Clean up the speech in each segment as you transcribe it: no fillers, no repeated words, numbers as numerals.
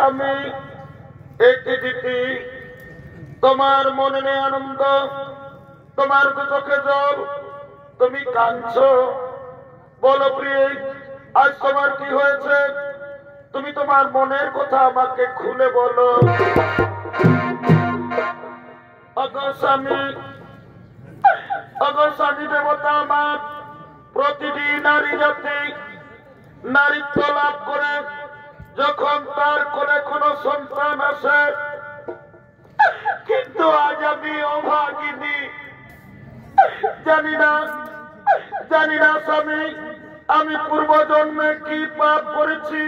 স্বামী একটি দিতি, তোমার মনে নেই আনন্দ, তোমার চোখে জল, তুমি কাঁদছো। বলো প্রিয়, আজ তোমার কি হয়েছে? তুমি তোমার মনের কথা আমাকে খুলে বলো। অগস্বামী দেবতা আমার, প্রতিটি নারী জাতি নারীত্ব লাভ করে যখন তার কোলে কোনো সন্তান আসে, কিন্তু আজ আমি অভাগিনী। জানি না স্বামী, আমি পূর্বজন্মে কি পাপ করেছি।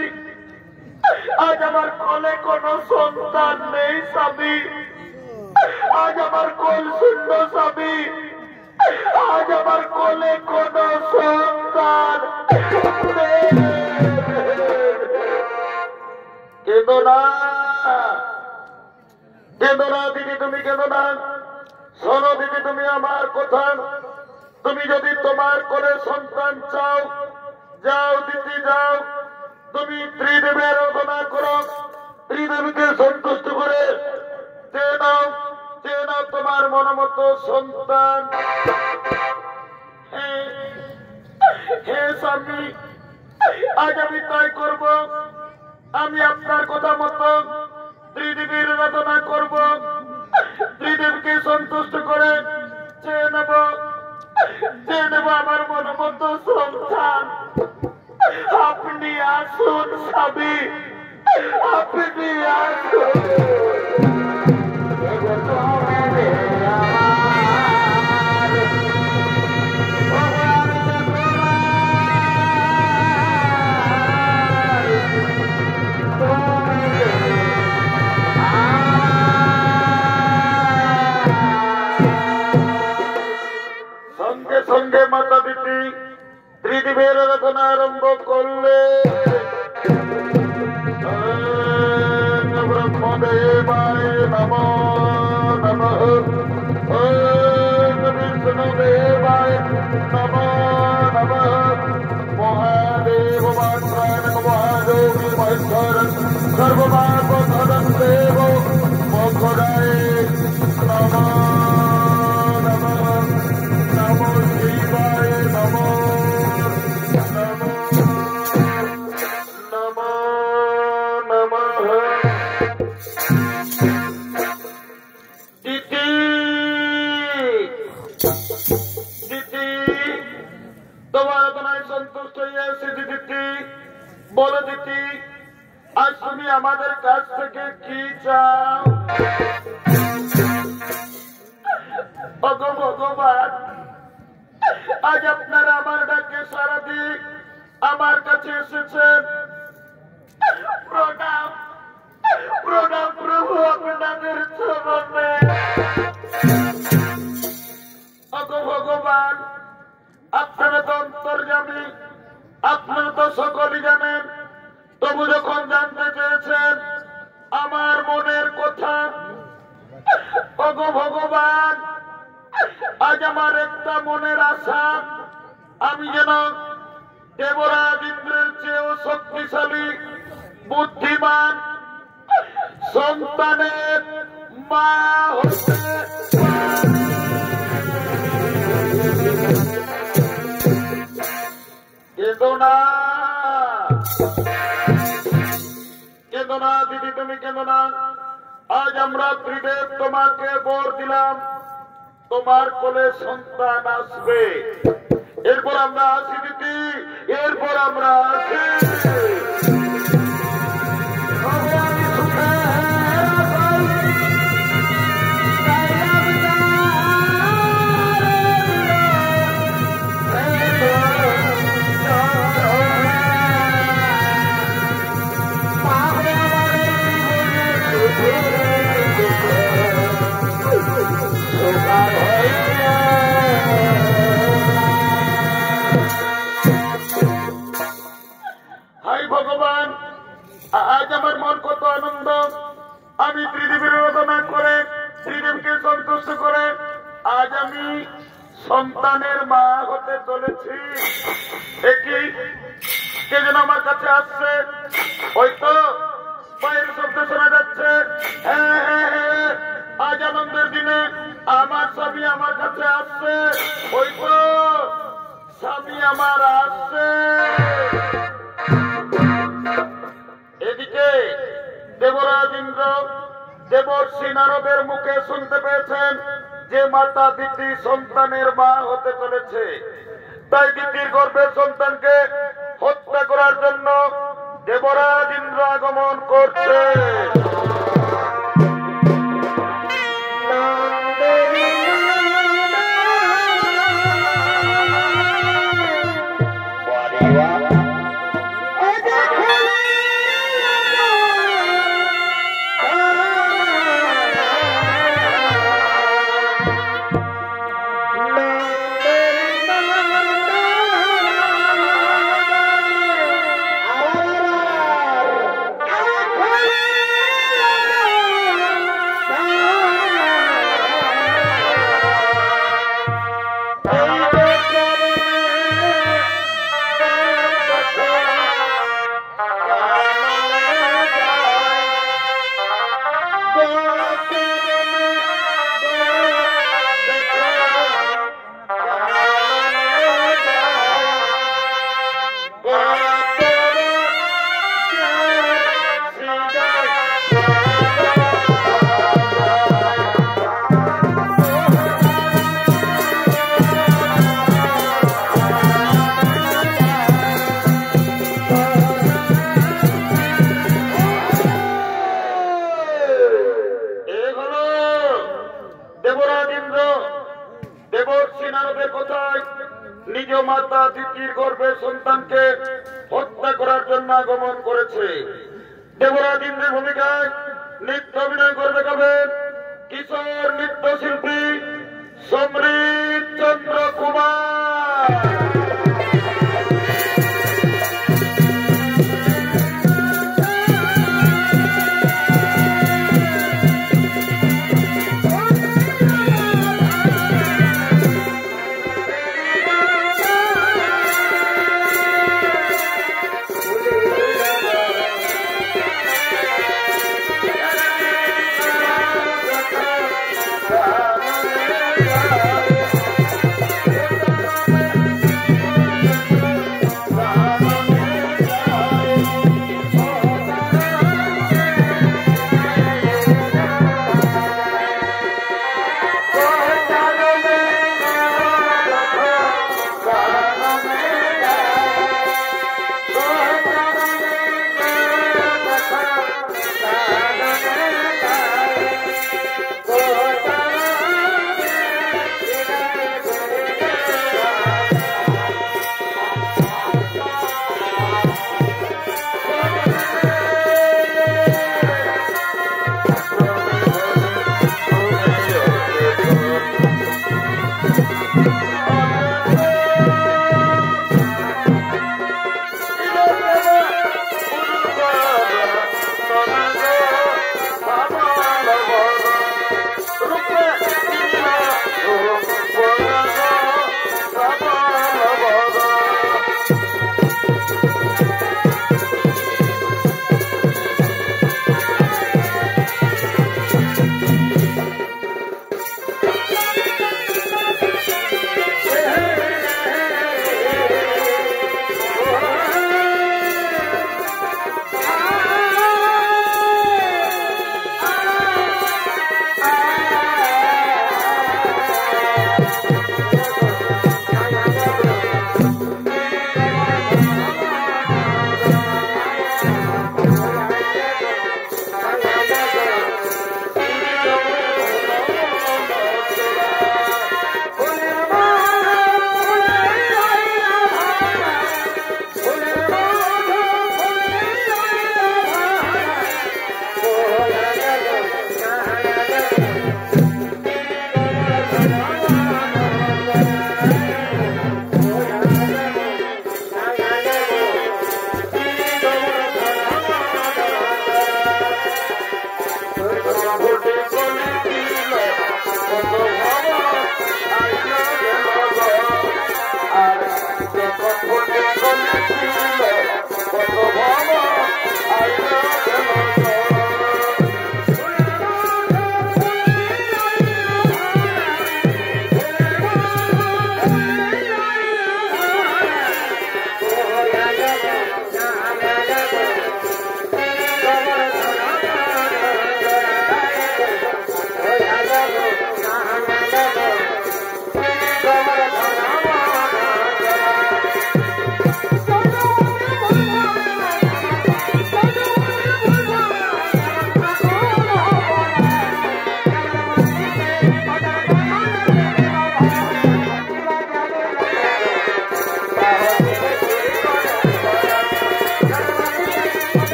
আজ আমার কোলে কোনো সন্তান নেই স্বামী, আজ আমার কোল শূন্য স্বামী, আজ আমার কোলে কোনো সন্তান নেই। কেঁদো না দিদি, তুমি কেঁদো না। শোনো দিদি, তুমি আমার কথা, তুমি যদি তোমার কোলে সন্তান চাও, যাও দিদি যাও, তুমি ত্রিদেবের আরাধনা করো, ত্রিদেবীকে সন্তুষ্ট করে চেয়ে নাও তোমার মন মতো সন্তান। হে স্বামী, আজ আমি তাই করব। আমি আপনার কথা মতো ত্রিদেবীর আরাধনা করব, ত্রিদেবীকে সন্তুষ্ট করে চেয়ে নেব আমার মন মতো সন্তান। আপনি আসুন স্বামী, আপনি আসুন। সঙ্গে সঙ্গে মাতা দিদি ত্রিদেবের আরাধনা আরম্ভ করলে। ব্রহ্মদেবায় নমো নমঃ, বিষ্ণুদেবায় নমো নমঃ, মহাদেব মহাযোগী মহেশ্বর সর্বপাপধরং দেব মোক্ষদায় নমো নমঃ, নমো শিবায় নমো সন্তুষ্ট হয়েছে দিদি। বলো দিদি, আজ তুমি আমাদের কাছ থেকে কি চাও? ভগবান, আজ আপনারা আমার ডাকে সারা দিয়ে আমার কাছে এসেছেন। প্রণাম প্রণাম প্রভু আপনাদের চরণে। ভগবান, আপনারা তো অন্তর্যামী, আপনারা তো সকলেই জানেন। তবু যখন জানতে চেয়েছেন আমার মনের কথা, ভগবান, আজ আমার একটা মনের আশা, আমি যেন দেবরাজ ইন্দ্রের চেয়েও শক্তিশালী বুদ্ধিমান সন্তানের মা হতে কেঁদো না দিদি, তুমি কেঁদো না। আজ আমরা ত্রিদেব তোমাকে বর দিলাম, তোমার কোলে সন্তান আসবে। এরপর আমরা আসি দিদি, এরপর আমরা আসি। ভগবান, আজ আমার মন কত আনন্দ। আমি ত্রিদেবীর আরাধনা করে, ত্রিদেবকে সন্তুষ্ট করে আজ আমি সন্তানের মা হতে চলেছি। একই কে যেন আমার কাছে আসছে, ওই তো পায়ের শব্দ শোনা যাচ্ছে। হ্যাঁ হ্যাঁ হ্যাঁ, আজ আনন্দের দিনে আমার স্বামী আমার কাছে আসছে। ওই তো স্বামী আমার আসছে। এদিকে দেবরাজ ইন্দ্র দেবর্ষি নারদের মুখে শুনতে পেয়েছেন যে মাতা দিতি সন্তানের মা হতে চলেছে, তাই দিতির গর্ভের সন্তানকে হত্যা করার জন্য দেবরাজ ইন্দ্র আগমন করছে। নিজ মাতা দিতির গর্ভের সন্তানকে হত্যা করার জন্য আগমন করেছে। দেবরাজ ইন্দ্রের ভূমিকায় নৃত্য অভিনয় করে দেখাবেন কিশোর নৃত্যশিল্পী সমৃত চন্দ্র কুমার।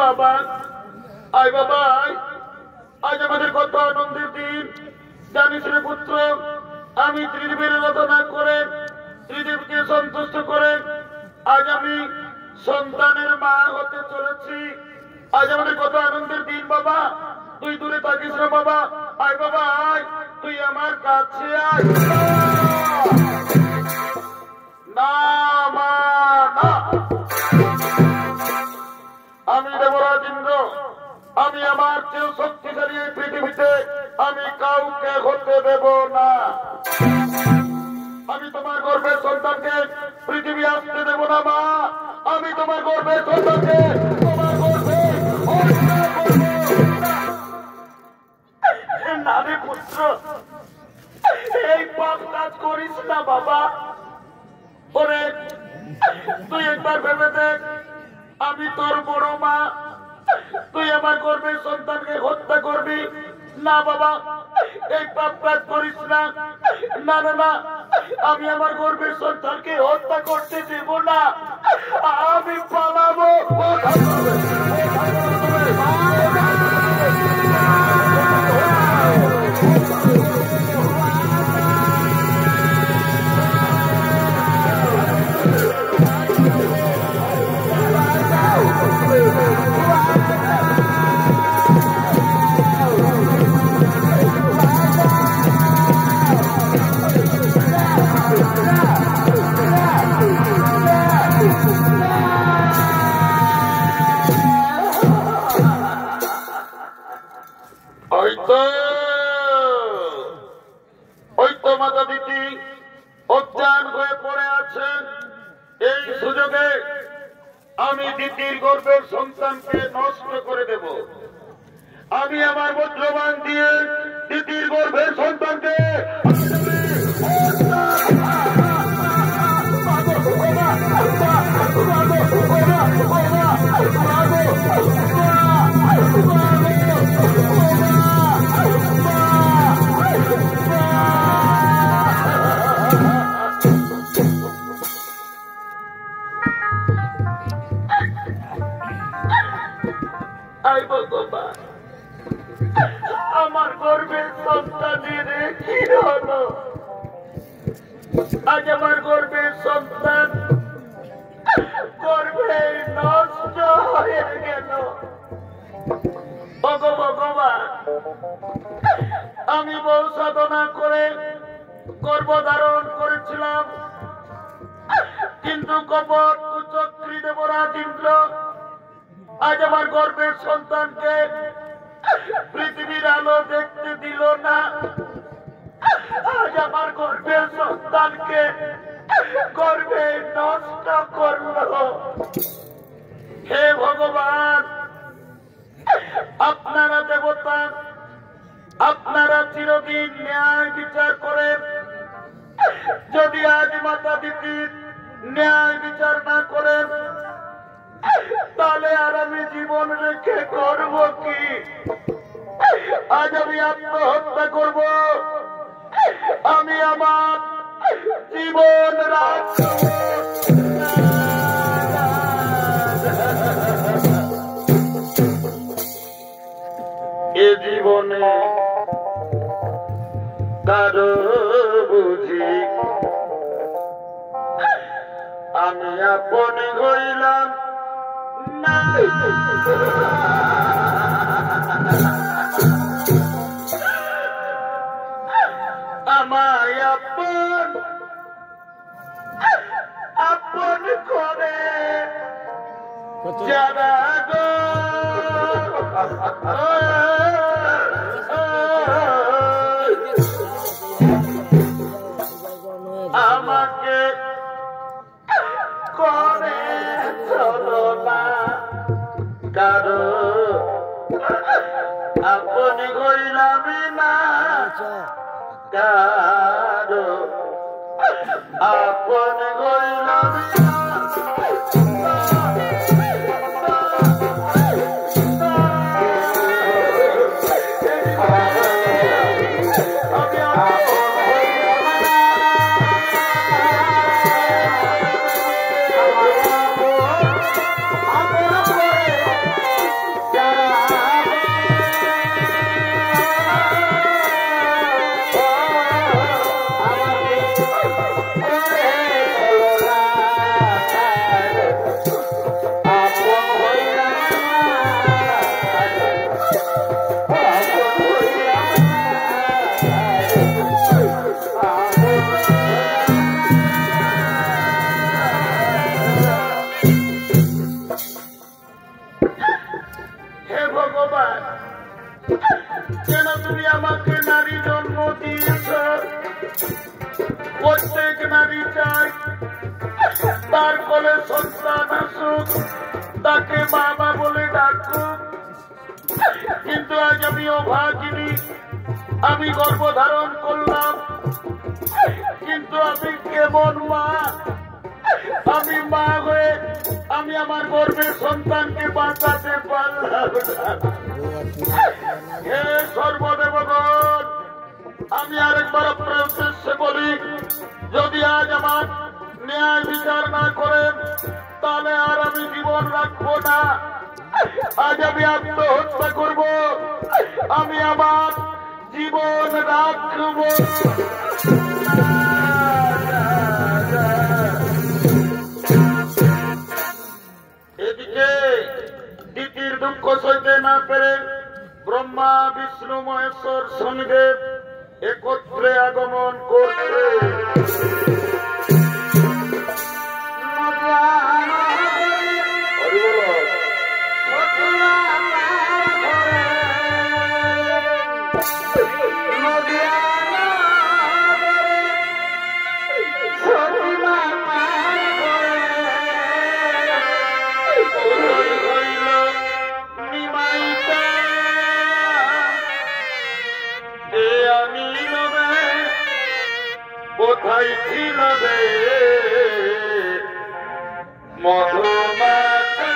বাবা আয় বাবা আজ আমাদের কত আনন্দের দিন জানিস রে পুত্র আমি ত্রিদেবের আরাধনা করে ত্রিদেবকে সন্তুষ্ট করে আজ আমি সন্তানের মা হতে চলেছি আজ আমাদের কত আনন্দের দিন বাবা তুই দূরে থাকিস না বাবা আয় বাবা আয় তুই আমার কাছে আয় না মা না আমি দেবরাজ ইন্দ্র আমি আমার চেয়ে শক্তিশালী এই পৃথিবীতে আমি কাউকে হতে দেব না আমি তোমার গর্ভের সন্তানকে পৃথিবী আসতে দেব না মা আমি তোমার গর্ভের সন্তানকে তোমার গর্ভে না রে পুত্র এই পাপ কাজ করিস না বাবা ওরে তুই একবার ভেবে দেখ আমি তোর বড় মা তুই আমার গর্ভের সন্তানকে হত্যা করবি না বাবা এই পাপ কাজ করিস না না না না আমি আমার গর্ভের সন্তানকে হত্যা করতে দেব না আমি পালাবো মাতা দিদি অজ্ঞান হয়ে পড়ে আছেন এই সুযোগে আমি দিদির গর্ভের সন্তানকে নষ্ট করে দেব আমি আমার বজ্রবাণ দিয়ে দিদির গর্ভের সন্তানকে আমার গর্ভের সন্তানের কি হলো আজ আমার গর্ভের সন্তান গর্ভে নষ্ট হয়ে গেল ভগবান আমি বহু সাধনা করে গর্ভধারণ করেছিলাম কিন্তু কপট কুচক্রী দেবরাজ ইন্দ্র আজ আমার গর্ভের সন্তানকে পৃথিবীর আলো দেখতে দিল না, আজ আমার গর্ভের সন্তানকে গর্ভে নষ্ট করলো। হে ভগবান, আপনারা দেবতা, আপনারা চিরদিন ন্যায় বিচার করেন। যদি আজ মাতা দিদির ন্যায় বিচার না করেন, তাহলে আর আমি জীবন রেখে করব কি? আজ আমি আত্মহত্যা করব, আমি আমার জীবন রাখব। এ জীবনে কারো বুঝি আমি আপন হইলাম না, আমায় আপন আপন করে যারা গো আমাকে করে চলো না, কারো আপন হইলাম না, কারো আপন হইলাম না। কেন তুমি আমাকে নারী জন্ম দিয়েছ? প্রত্যেক নারী চাই তার কোলে সন্তান আসুক, তাকে বাবা বলে ডাকুক। কিন্তু আজ আমি অভাগিনী, আমি গর্ভধারণ করলাম, কিন্তু আমি কেমন মা? আমি মা হয়ে আমি আমার গর্ভের সন্তানকে বাঁচাতে পারলাম না। হে সর্বদেবগণ, আমি আরেকবার আপনার উদ্দেশ্যে বলি, যদি আজ আমার ন্যায় বিচার না করেন, তাহলে আর আমি জীবন রাখবো না। আজ আমি আত্মহত্যা করব, আমি আমার জীবন রাখব। এদিকে দিতির দুঃখ সইতে না পেরে ব্রহ্মা, বিষ্ণু, মহেশ্বর, শনিদেব একত্রে আগমন করছে। কোথায় ছিল রে মধুমাতা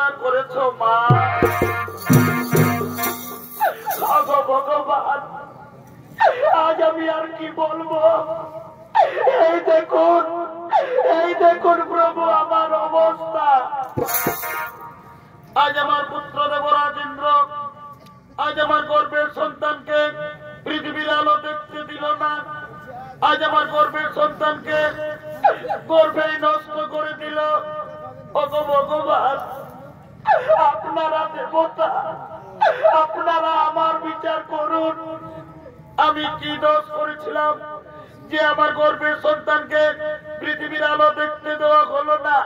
প্রার্থনা করেছ মা। ভগবান, আজ আমি আর কি বলবো? এই দেখুন প্রভু আমার অবস্থা। আজ আমার পুত্র দেবরাজ ইন্দ্র আজ আমার গর্ভের সন্তানকে পৃথিবীর আলো দেখতে দিল না। আজ আমার গর্ভের সন্তানকে গর্ভেই নষ্ট করে দিল। ভগবান, আপনারা দেবতা, আপনারা আমার বিচার করুন। আমি কি দোষ করেছিলাম যে আমার গর্ভের সন্তানকে পৃথিবীর আলো দেখতে দেওয়া হলো না?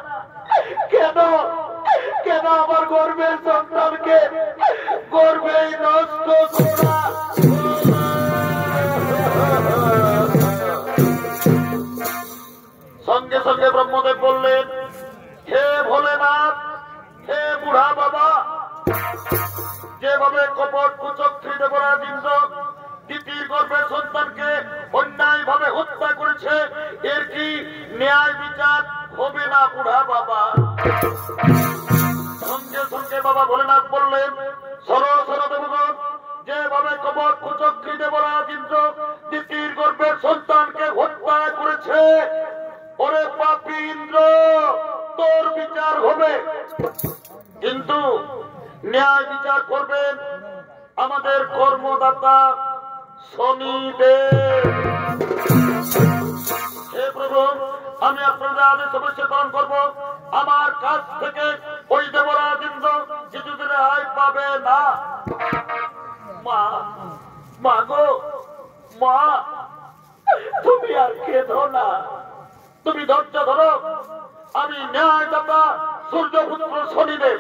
কেন আমার গর্ভের সন্তানকে গর্ভেই নষ্ট করা? সঙ্গে সঙ্গে ব্রহ্মদেব বললেন, হে ভোলেনাথ, হে বুড়া বাবা, যেভাবে কপট কুচক্রী দেবরাজ ইন্দ্র তিতির গর্ভের সন্তানকে অন্যায় ভাবে হত্যা করেছে, এর কি ন্যায় বিচার হবে না বুড়া বাবা? সঙ্গে সঙ্গে বাবা ভোলেনাথ বললেন, সরো দেবগণ, যেভাবে কপট কুচক্রী দেবরাজ ইন্দ্র তিতির গর্ভের সন্তানকে হত্যা করেছে, ওরে পাপী ইন্দ্র, তোর বিচার হবে। কিন্তু ন্যায় বিচার করবেন আমাদের কর্মদাতা শনিদেব। হে প্রভু, আমি আপনাদের আদেশ অবশ্যই পালন করবো। আমার কাছ থেকে ওই দেবরাজ ইন্দ্র কিছুদিন রেহাই পাবে না। মা গো, মা, তুমি আর কেঁদো না, তুমি ধৈর্য ধরো। আমি ন্যায়দাতা সূর্যপুত্র শনিদেব,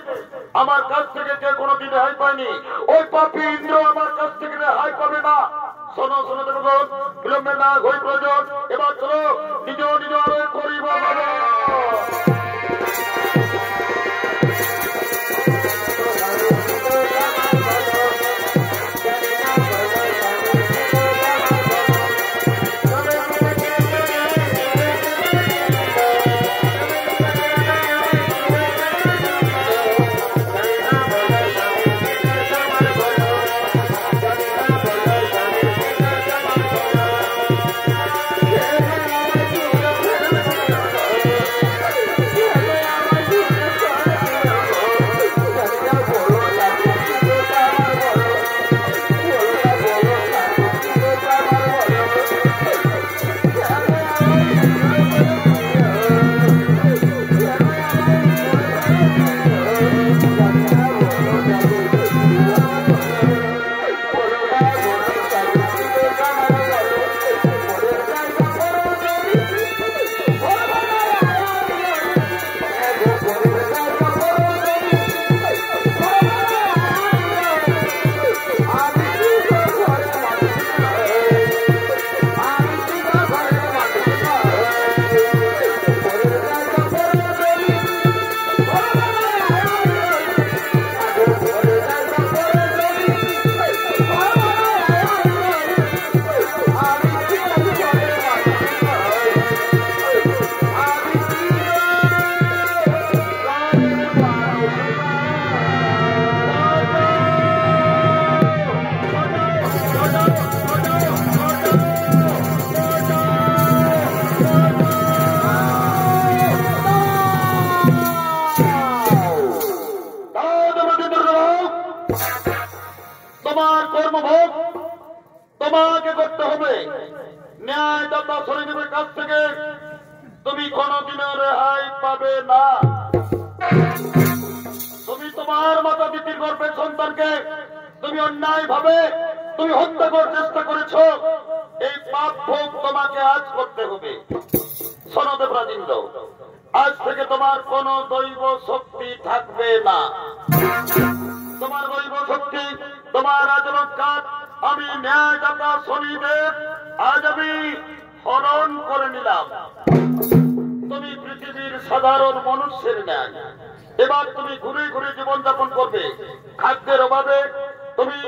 আমার কাছ থেকে যে কোনোদিন রেহাই পায়নি, ওই পাপী ইন্দ্র আমার কাছ থেকে রেহাই পাবে না। শোনো দেবগণ, বিলম্বে না হই প্রয়োজন। এবার চলো নিজ আলোয় করিব বাবা। তোমার কর্মভোগ তোমাকে করতে হবে। ন্যায়দাতা শনিদেবের কাছ থেকে তুমি কোনদিনও রেহাই পাবে না। তুমি তোমার মাতা দিদির গর্ভের সন্তানকে তুমি অন্যায় ভাবে তুমি হত্যা করার চেষ্টা করেছ, এই পাপ ভোগ তোমাকে আজ করতে হবে। শোনো দেবরাজ ইন্দ্র, আজ থেকে তোমার কোন দৈব শক্তি থাকবে না। তোমার দৈব শক্তি, তোমার আচরণকার আমি ন্যায়দাতা শনিদেব আজ আমি হরণ করে নিলাম। তুমি পৃথিবীর সাধারণ মানুষের ন্যায় এবার তুমি ঘুরে ঘুরে জীবনযাপন করবে। খাদ্যের অভাবে তুমি,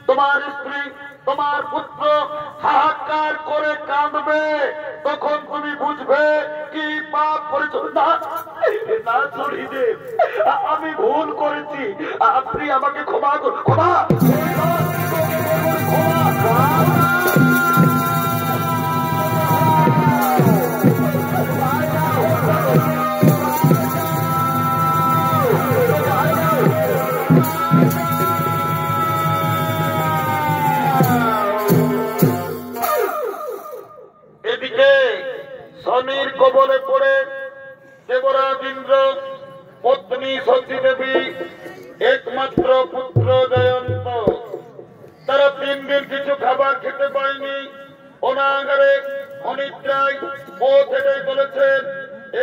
তোমার স্ত্রী, তোমার পুত্র হাহাকার করে কাঁদবে, তখন তুমি বুঝবে কি পাপ করেছ। না না শরীরে আমি ভুল করেছি, আপনি আমাকে ক্ষমা করুন। ক্ষমা এদিকে শনির কবলে পড়ে দেবরাজ ইন্দ্র, পত্নী সতী দেবী, একমাত্র পুত্র জয়ন্ত, তারা 3 দিন কিছু খাবার খেতে পায়নি। অনাহারে অনিদ্রায় পথ হেঁটে চলেছেন।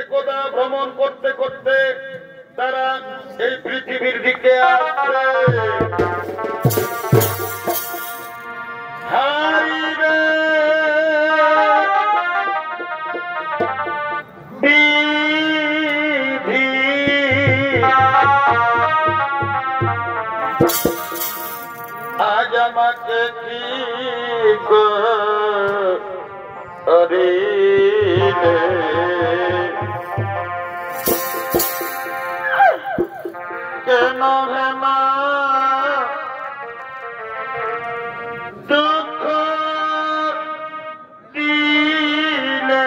একদা ভ্রমণ করতে করতে তারা এই পৃথিবীর দিকে আসছে। হাই রে বিধি, আজ আমাকে কি করিলে, কেন হেন দুঃখ দিলে,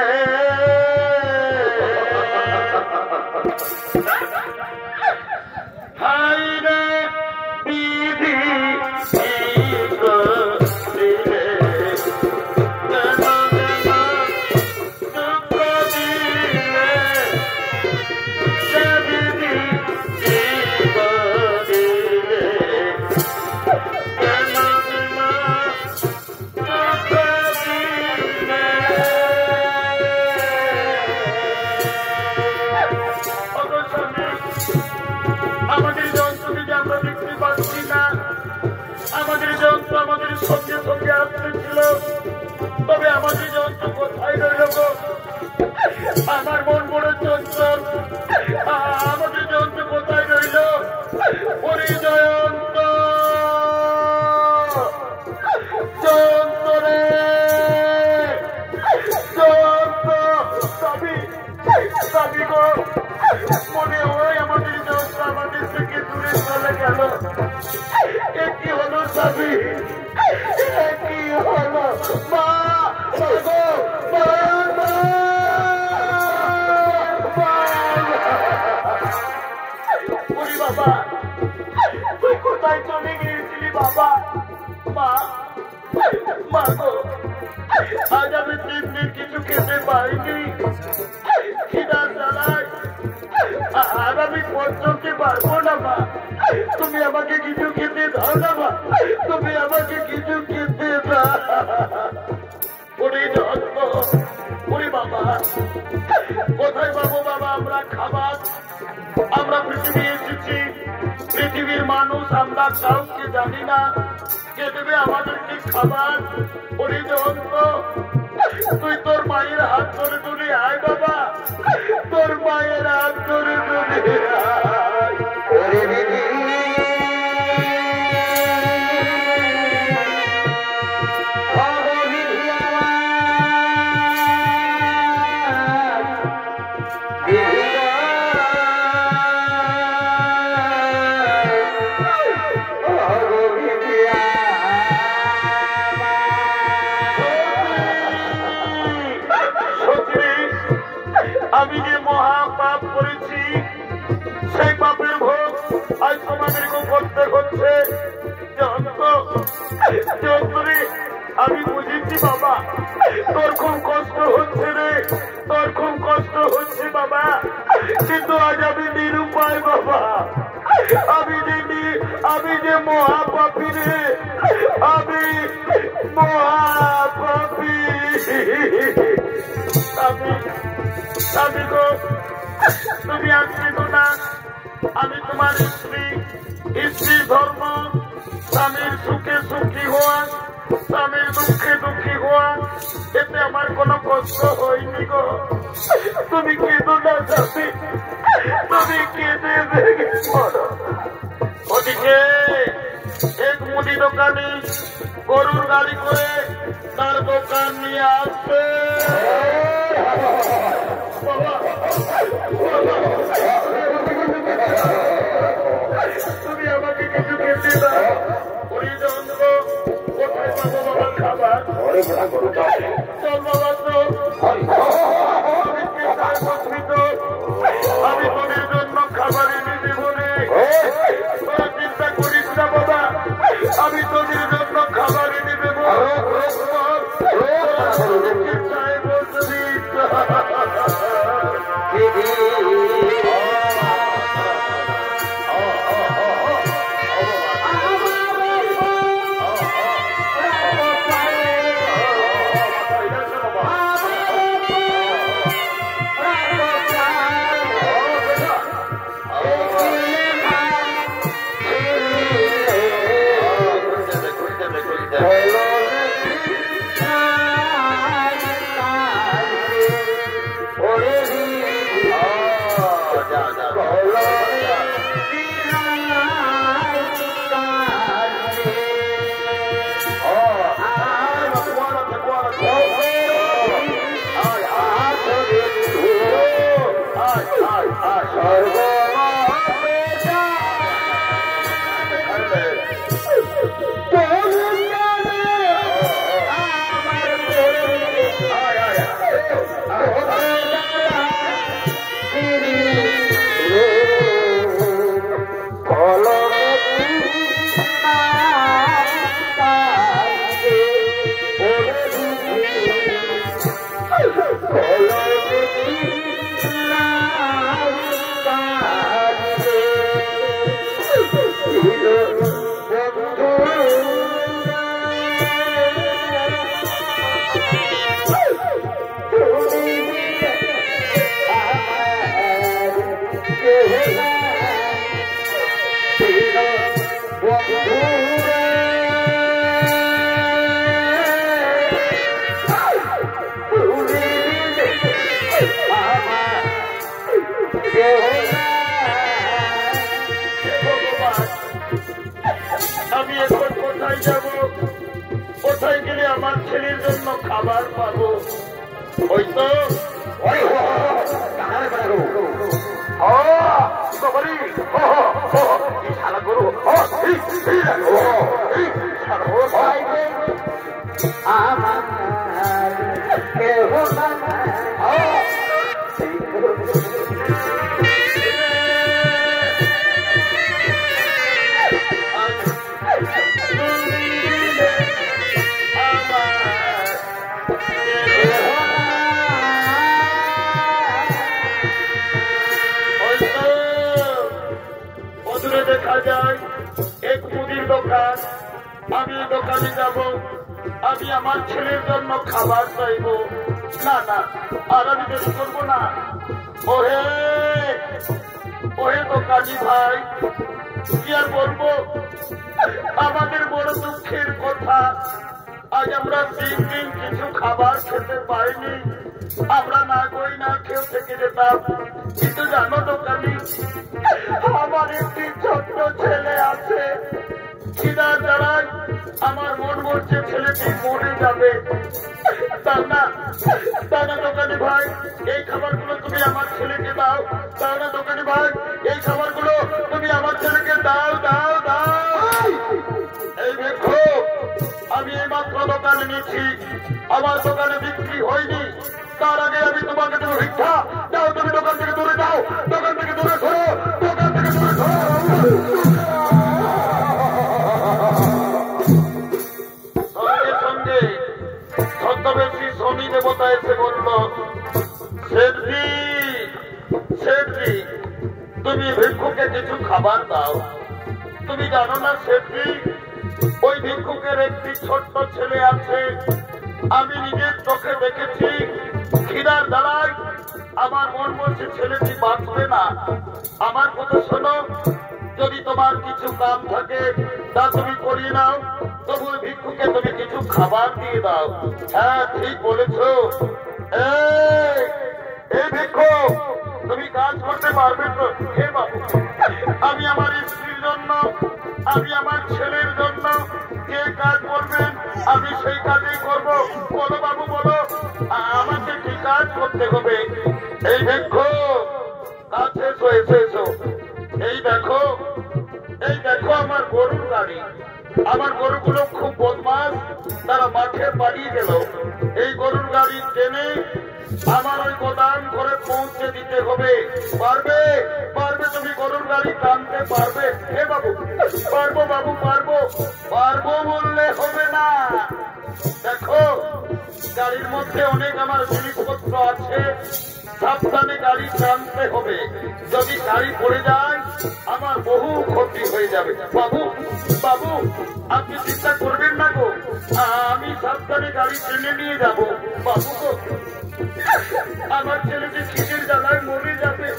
হাই রে বিধি দিলে, কেন হেন দুঃখ দিলে, সে বিধি দিলে, কেন হেন দুঃখ দিলে। আমাদের যন্ত্রকে আমরা দেখতে পাচ্ছি না, আমাদের যন্ত্র আমাদের সঙ্গে সঙ্গে আসতেছিল, তবে আমাদের যন্ত্র কোথায় রইল গো? আমার মন বড় চঞ্চল, আমাদের যন্ত্র কোথায় রইল? ওরে জয়ন্ত, জয়ন্ত রে, জয়ন্ত, সাবি সাবি গো, মনে হয় আমাদের যন্ত্র আমাদের থেকে দূরে চলে গেল। কি হলো সাবি, কি হলো? মা গো, বাবা তুই কোথায় চলে গিয়েছিলি বাবা? মা, মা গো, আজ আমি 3 দিন কিছু খেতে পারিনি, খিদা জ্বালায় আর আমি পথ চলতে পারবো না মা, তুমি আমাকে কিছু খেতে দাও না মা, তুমি আমাকে কিছু খেতে দাও। ওরে যন্ত্র, ওরে বাবা কোথায় পাবো বাবা আমরা খাবার? আমরা পৃথিবী এসেছি, পৃথিবীর মানুষ আমরা কাউকে জানি না, কে দেবে আমাদেরকে খাবার? ওরে যন্ত্র, তুই তোর মায়ের হাত ধরে ধরে আয় বাবা, তোর মায়ের হাত ধরে ধরে আয়। ওরে দিদি আমি যে মহা পাপ করেছি, সেই পাপের ভোগ আজ তোমাদেরকে করতে হচ্ছে। আমি বুঝেছি বাবা, তোর খুব কষ্ট হচ্ছে রে, তোর খুব কষ্ট হচ্ছে বাবা, কিন্তু আজ আমি নিরুপায় বাবা, আমি যে মহাপাপী রে, আমি মহাপাপী। আমি গো, তুমি আসবে তো না, আমি তোমার স্ত্রী, স্ত্রী ধর্ম, স্বামীর সুখে সুখী হওয়া, স্বামীর দুঃখে দুঃখী হওয়া, এতে আমার কোনো কষ্ট হয়নি গো। তুমি কেঁদো না স্বামী, তুমি কেঁদে ভেঙে পড়ো। ওদিকে এক মুদি দোকানি গরুর গাড়ি করে তার দোকান নিয়ে আসবে। চল বাবা চল, আমি তোদের জন্য খাবার এনে দেবো রে, তোরা চিন্তা করিস না বাবা, আমি তোদের জন্য খাবার এনে দেবো। আমি এখন কোথায় যাব, কোথায় গেলে আমার ছেলের জন্য খাবার পাবো? ওই তো দেখা যায় এক মুদির দোকান, আমি দোকানে যাব, আমি আমার ছেলের জন্য খাবার চাইব। না না, আর আমি দেরি করবো না। ওহে ওহে দোকানি ভাই, কি আর বলবো, আমাদের বড় দুঃখের কথা, আজ আমরা 3 দিন কিছু খাবার খেতে পাইনি। আমরা না কই না খেয়ে থেকে যেতাম, কিন্তু জানো দোকানি, আমার একটি ছোট্ট ছেলে আছে, খিদার দ্বারাই আমার মন বলছে ছেলেটি মরে যাবে। তা না দোকানি ভাই, এই খাবারগুলো তুমি আমার ছেলেকে দাও। তা না দোকানি ভাই, এই খাবারগুলো তুমি আমার ছেলেকে দাও দাও দাও। এই দেখো, আমি এইমাত্র দোকানে নিচ্ছি, আমার দোকানে বিক্রি হয়নি, তার আগে আমি তোমাকে দেবো ভিক্ষা। যাও, তুমি দোকান থেকে দূরে যাও, দোকান থেকে দূরে সরো, দোকান থেকে দূরে সরো। সঙ্গে সঙ্গে ছদ্মবেশী শনি দেবতা এসে বলল, শেঠজি শেঠজি, তুমি ভিক্ষুকে কিছু খাবার দাও। তুমি জানো না শেঠজি, ওই ভিক্ষুকের একটি ছোট্ট ছেলে আছে, আমি নিজের চোখে দেখেছি, খিদার দ্বারাই আমার মন বলছে ছেলেটি বাঁচবে না। আমার কথা শোনো, যদি তোমার কিছু কাম থাকে তা তুমি করিয়ে নাও, তবু ভিক্ষুকে তুমি কিছু খাবার দিয়ে দাও। হ্যাঁ ঠিক বলেছ। এই ভিক্ষুক, তুমি কাজ করতে পারবে তো? হে বাবু, আমি আমার স্ত্রীর জন্য, আমি আমার ছেলের জন্য যে কাজ করবেন আমি সেই কাজই করব। বলো বাবু বলো, আমাকে কি কাজ করতে হবে? এই ভিক্ষুক, কাছে এসো, এসে এসো। এই দেখো আমার গরুর গাড়ি, আমার গরুগুলো খুব বদমাস, তারা মাঠে পালিয়ে গেল। এই গরুর গাড়ি টেনে আমার ওই গোদাম ঘরে পৌঁছে দিতে হবে। পারবে? পারবে? তুমি গরুর গাড়ি টানতে পারবে? হে বাবু, পারবো বাবু, পারবো। পারবো বললে হবে না। দেখো, গাড়ির মধ্যে অনেক আমার জিনিসপত্র আছে, সাবধানে গাড়ি টানতে হবে। যদি গাড়ি পড়ে যায় আমার বহু ক্ষতি হয়ে যাবে। বাবু, বাবু, আপনি চিন্তা করবেন না গো, আমি সাবধানে গাড়ি টেনে নিয়ে যাব। বাবু গো, আমার ছেলেকে খিদের জ্বালায় মরে যাবে,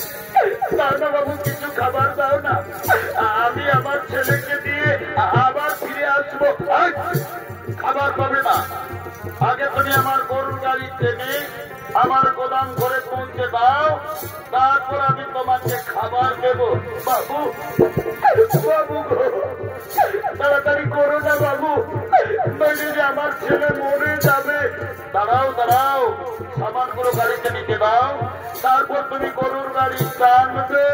তার না বাবু কিছু খাবার দাও না, আমি আমার ছেলেকে দিয়ে আবার ফিরে আসবো। খাবার পাবে না, আগে তুমি আমার গরুর গাড়ি টেনে আমার গোদাম ঘরে পৌঁছে দাও, তারপর আমি তোমাকে খাবার দেব। বাবু, বাবু তাড়াতাড়ি করো না বাবু, নইলে যে আমার ছেলে মরে যাবে। দাঁড়াও দাঁড়াও, সামানগুলো গাড়িতে নিতে দাও, তারপর তুমি গরুর গাড়ি টানবে।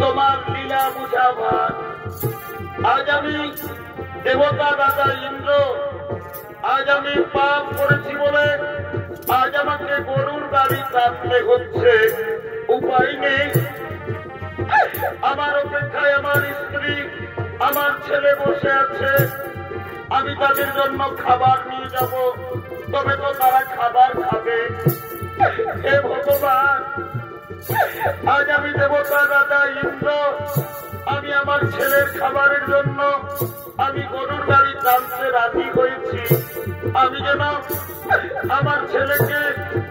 তোমার লীলা বুঝাবার আজ আমি দেবতা দাদা ইন্দ্র, আজ আমি পাপ করেছি বলে আজ আমাকে গরুর গাড়ি টানতে হচ্ছে। উপায় নেই, আমার অপেক্ষায় আমার স্ত্রী আমার ছেলে বসে আছে, আমি তাদের জন্য খাবার নিয়ে যাব, তবে তো তারা খাবার খাবে। হে ভগবান, আজ আমি দেবতা দাদা ইন্দ্র, আমি আমার ছেলের খাবারের জন্য আমি গরুর গাড়ি টানতে রাজি হয়েছি। আমি যেন আমার ছেলেকে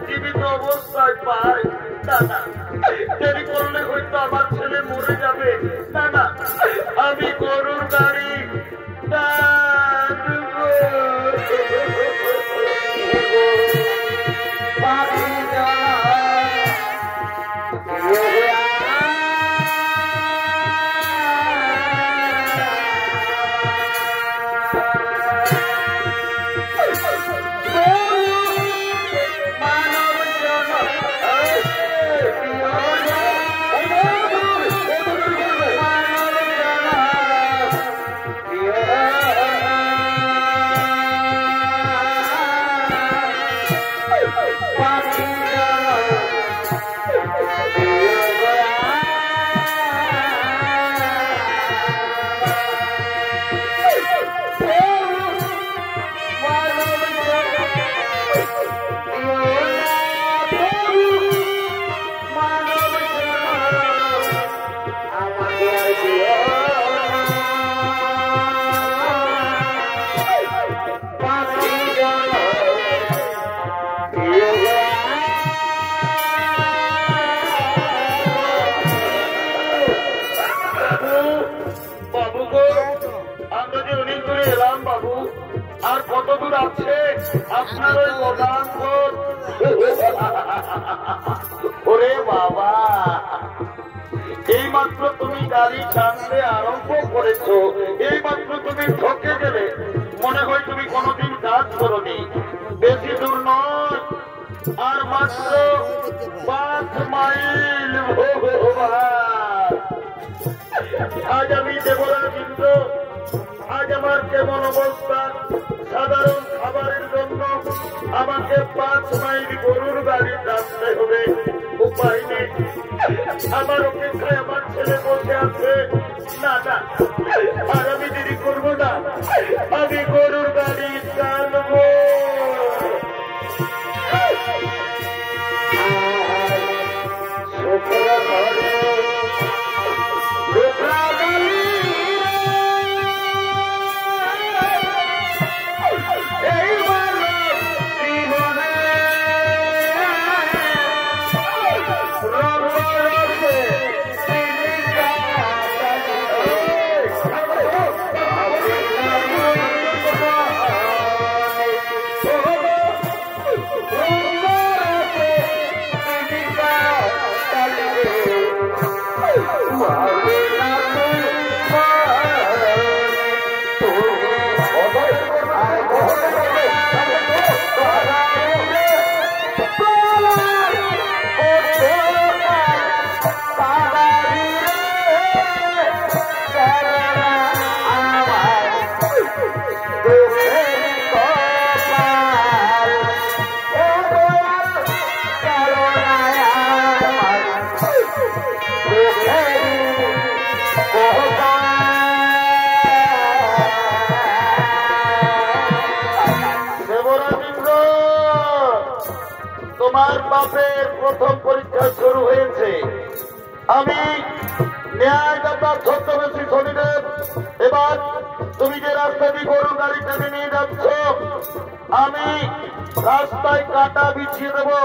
জীবিত অবস্থায় পাই। না না, দেরি করলে হয়তো আমার ছেলে মরে যাবে। না না, আমি গরুর গাড়ি টানবো। আর কত দূর আছে আপনার ওই গোদাম ঘর? ওরে বাবা, এই মাত্র তুমি গাড়ি টানতে আরম্ভ করেছো, এই মাত্র তুমি ঠকে গেলে। মনে হয় তুমি কোনোদিন কাজ করোনি। বেশি দূর নয়, আর মাত্র 5 মাইল ভগবান। আজ আমি দেবরাজ ইন্দ্র, আজ আমার কেমন অবস্থা, সাধারণ খাবারের জন্য আমাকে 5 মাইল গরুর গাড়ি টানতে হবে, উপায় নেই। আমার অপেক্ষায় আমার ছেলে বসে আছে। না না, আর আমি দেরি করবো না, আমি গরুর গাড়ি টানবো। তোমার বাপের প্রথম পরীক্ষা শুরু হয়েছে। আমি ন্যায়দাতা ছদ্মবেশী শনিদেব। এবার তুমি যে রাস্তা দিয়ে গরুর গাড়ি টেনে নিয়ে যাচ্ছ, আমি রাস্তায় কাটা বিছিয়ে দেবো।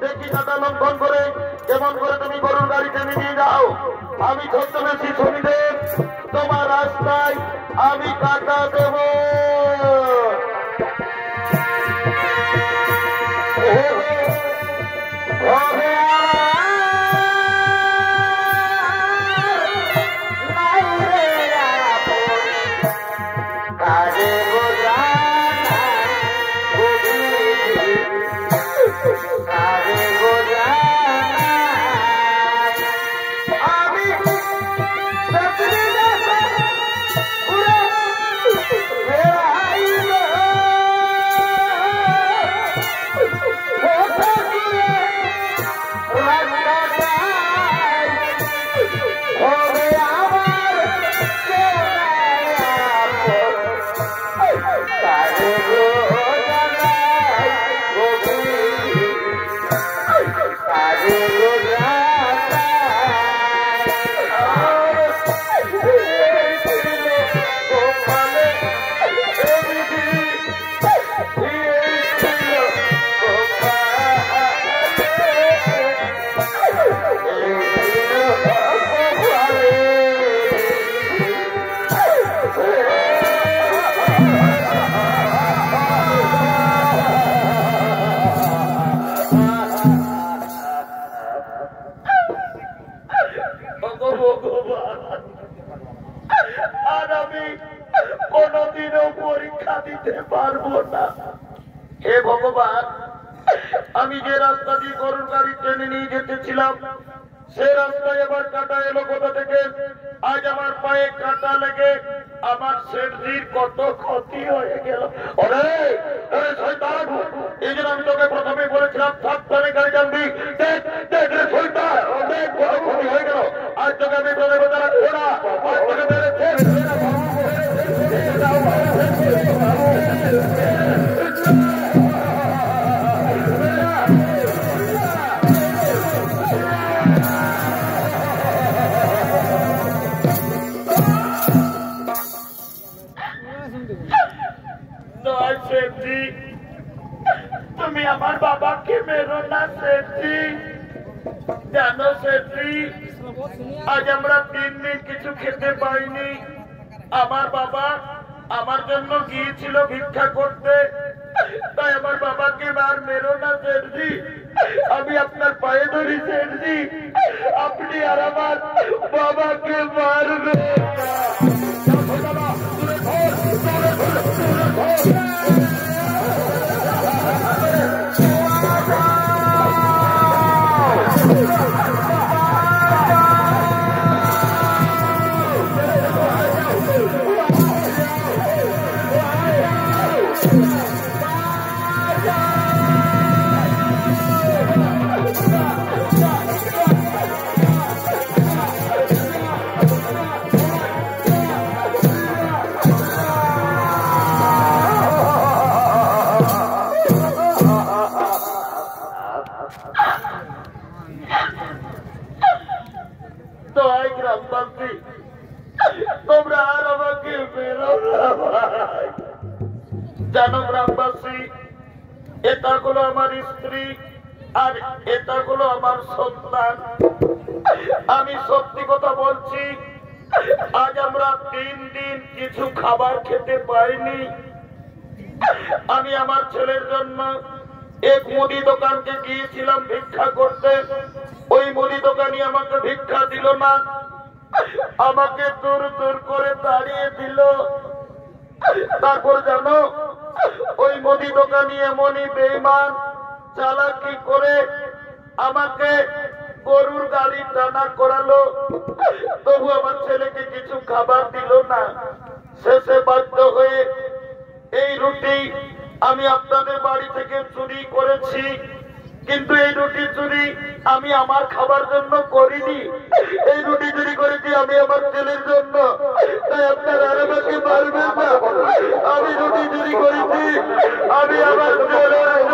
দেখি কাটা লঙ্ঘন করে কেমন করে তুমি গরুর গাড়ি টেনে নিয়ে যাও। আমি ছদ্মবেশী শনিদেব, তোমার রাস্তায় আমি কাটা দেব। আর আমি কোনদিনও পরীক্ষা দিতে পারবো না। হে ভগবান, আমি যে রাস্তা দিয়ে গরুর গাড়ি টেনে নিয়ে যেতেছিলাম, সে রাস্তায় আবার কাটা এলো কোথা থেকে? আজ আমার পায়ে কাটা লেগে আমার শেঠজির কত ক্ষতি হয়ে গেল। এই জন্য আমি তোকে প্রথমে বলেছিলাম সাবধানে গাড়ি চালবি। অনেক বড় ক্ষতি হয়ে গেল। আজ তোকে আমি তোদের কথা রাখবো না। আজ তোকে মেরেছে তুমি আমার বাবাকে মেরো না শেঠজি। জানো শেঠজি, আজ আমরা 3 দিন কিছু খেতে পাইনি। আমার বাবা আমার জন্য গিয়েছিল ভিক্ষা করতে, তাই আমার বাবাকে আর মেরো না শেঠজি। আমি আপনার পায়ে ধরি শেঠজি, আপনি আর আমার বাবাকে মারবেন না। তো এই গ্রামবাসী তোমরা আর আমাকে বেরো না ভাই। জানো গ্রামবাসী, এটা হলো আমার স্ত্রী আর এটা হলো আমার সন্তান। আমি সত্যি কথা বলছি, আজ আমরা 3 দিন কিছু খাবার খেতে পাইনি। আমি আমার ছেলের জন্য এক মুদি দোকানকে গিয়েছিলাম ভিক্ষা করতে। ওই মুদি দোকানি আমাকে ভিক্ষা দিল না, আমাকে দূর দূর করে তাড়িয়ে দিল। তারপর জানো, ওই মুদি দোকানি এমনই বেঈমান চালাকি করে আমাকে গরুর গাড়ি টানা করালো, তবু আমার ছেলেকে কিছু খাবার দিল না। শেষে বাধ্য হয়ে এই রুটি আমি আপনাদের বাড়ি থেকে চুরি করেছি, কিন্তু এই রুটি চুরি আমি আমার খাবার জন্য করিনি। এই রুটি চুরি করেছি আমি আমার ছেলের জন্য। তাই আপনারা আর আমাকে মারবেন না। আমি রুটি চুরি করেছি আমি আমার ছেলের জন্য।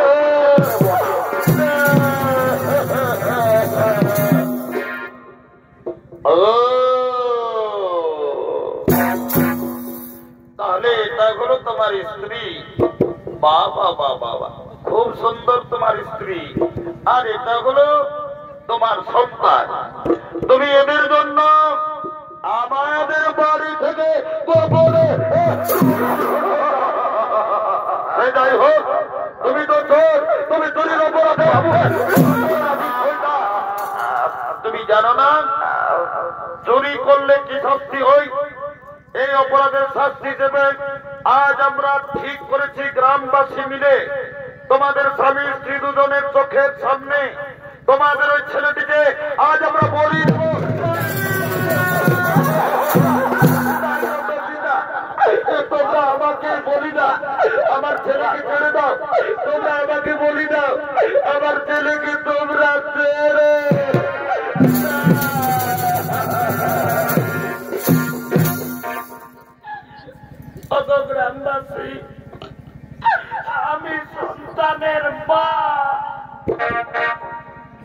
তাহলে এটা হলো তোমার স্ত্রী। বাবা বাবা বাবা, খুব সুন্দর তোমার স্ত্রী। আর এটা হলো তোমার সন্তান। তুমি এদের জন্য আমাদের বাড়ি থেকে যাই হোক, তুমি তো চোর, তুমি চুরির অপরাধে। তুমি জানো না চুরি করলে কি শাস্তি হয়? এই অপরাধের শাস্তি হিসেবে আজ আমরা ঠিক করেছি গ্রামবাসী মিলে তোমাদের স্বামী স্ত্রী দুজনের চোখের সামনে তোমাদের ওই ছেলেটিকে আজ আমরা বলি দেব। তোমরা আমাকে বলি না, আমার ছেলেকে ছেড়ে দাও। তোমরা আমাকে বলি দাও, আমার ছেলেকে তোমরা ছেড়ে। গ্রামবাসী, আমি সন্তানের মা।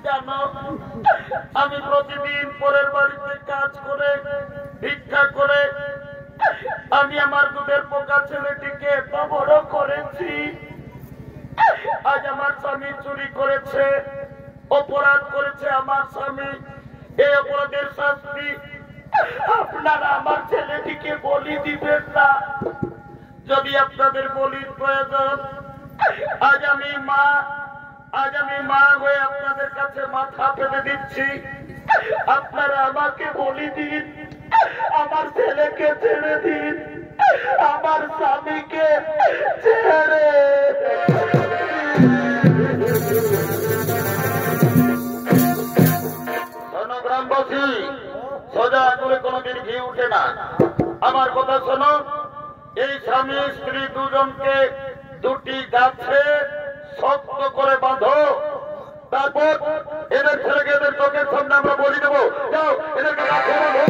জানো, আমি প্রতিদিন পরের বাড়িতে কাজ করে ভিক্ষা করে আমি আমার দুধের পোকা ছেলেটিকে এত বড় করেছি। আজ আমার স্বামী চুরি করেছে, অপরাধ করেছে আমার স্বামী। এই অপরাধের শাস্তি আপনারা আমার ছেলেটিকে বলি দিবেন না। যদি আপনাদের বলির প্রয়োজন, আজ আমি মা হয়ে আপনাদের কাছে মাথা পেতে দিচ্ছি। আপনারা আমাকে বলি দিন, আমার ছেলেকে ছেড়ে দিন, আমার স্বামীকে ছেড়ে। গ্রামবাসী, সোজা আঙুলে কোনোদিন ঘি উঠে না। আমার কথা শোনো, এই স্বামী স্ত্রী দুজনকে দুটি গাছে শক্ত করে বাঁধো। তারপর এদের ছেলেকে এদের চোখের সামনে আমরা বলি দেবো, যাও এদেরকে গাছে বাঁধো।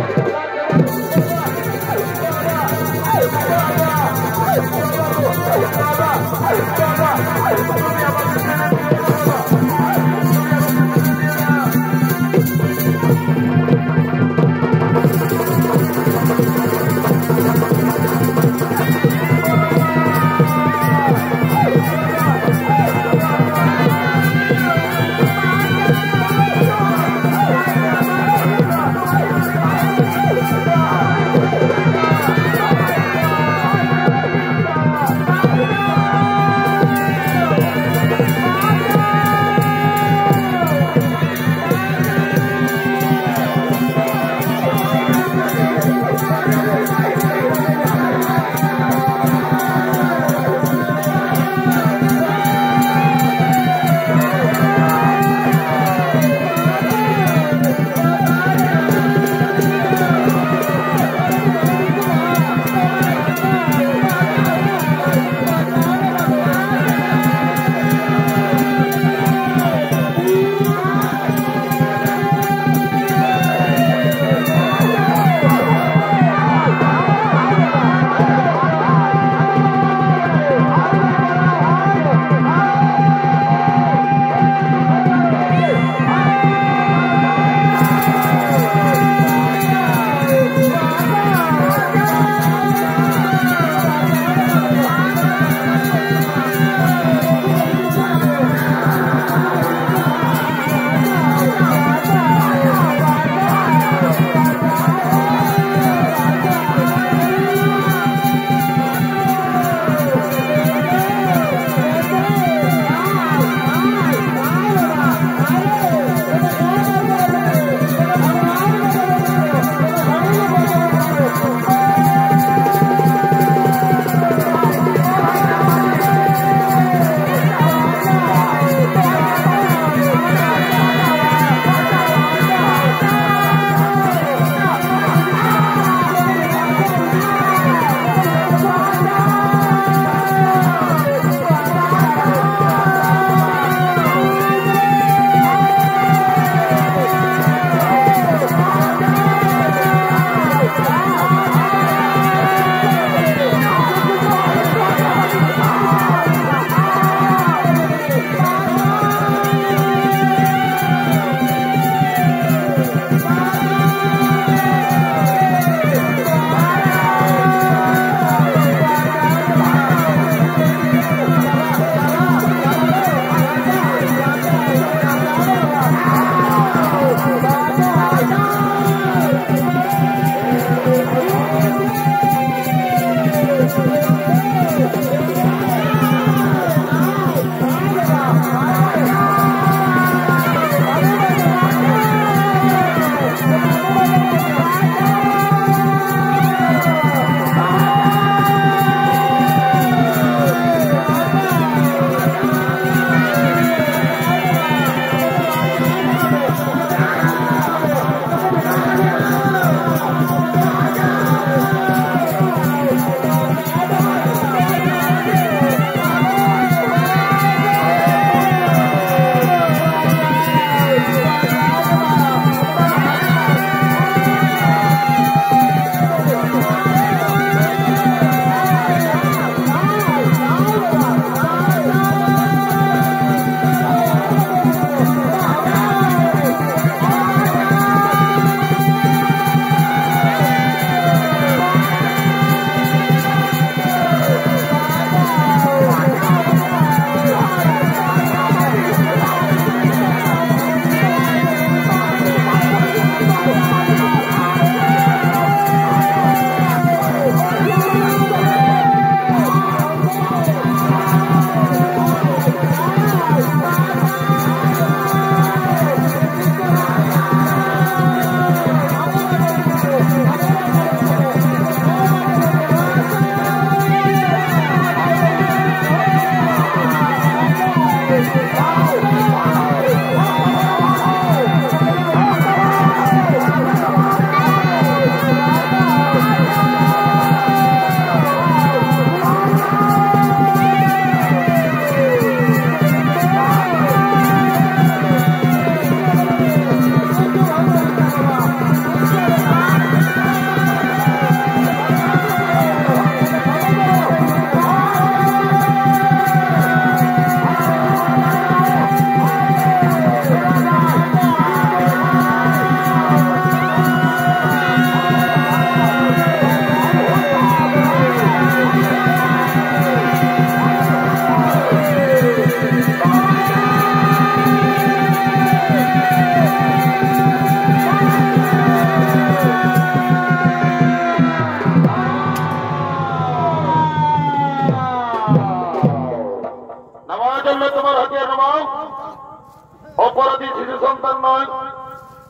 অপরাধী শিশু সন্তান নয়,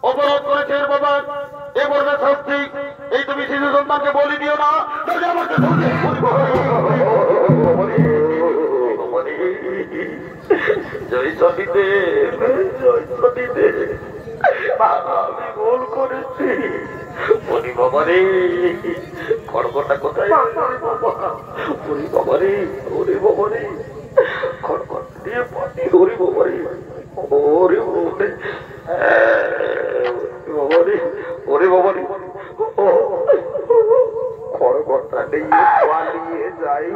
অপরাধ করেছে এর বাবা, এ বলবে শাস্তি। এই তুমি শিশু সন্তানকে বলি দিও না। জয় সতীদেব, জয় সতীদেব, আমি ভুল করেছি। বলি বাবা রে, খড়গটা কোথায়? ওরে বাবা রে, ওরে বাবা রে, খড়গট দিয়ে পাতি, ওরে বাবা রে, ওরে বাবা রে, বাবা রে, ওরে বাবা রে, খড়গটা নিয়ে পালিয়ে যাই।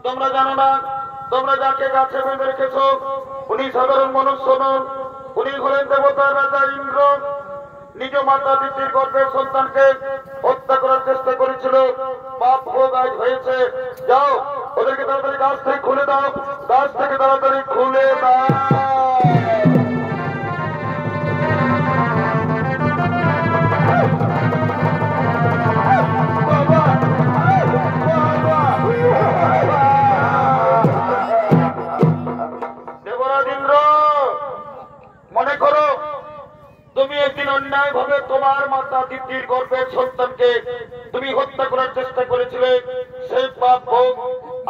তোমরা জানো না, তোমরা যাকে গাছে বেঁধে রেখেছ উনি সাধারণ মনুষ্য নন, উনি হলেন দেবতার রাজা ইন্দ্র। নিজ মাতা দিদির গর্ভের সন্তানকে হত্যা করার চেষ্টা করেছিল, পাপ ভোগ আজ হয়েছে। যাও, ওদেরকে তাড়াতাড়ি গাছ থেকে খুলে দাও, গাছ থেকে তাড়াতাড়ি খুলে দাও। মনে করো তুমি একদিন অন্যায় ভাবে তোমার মাতা দিদির গর্ভের সন্তানকে তুমি হত্যা করার চেষ্টা করেছিলে, সেই পাপ ভোগ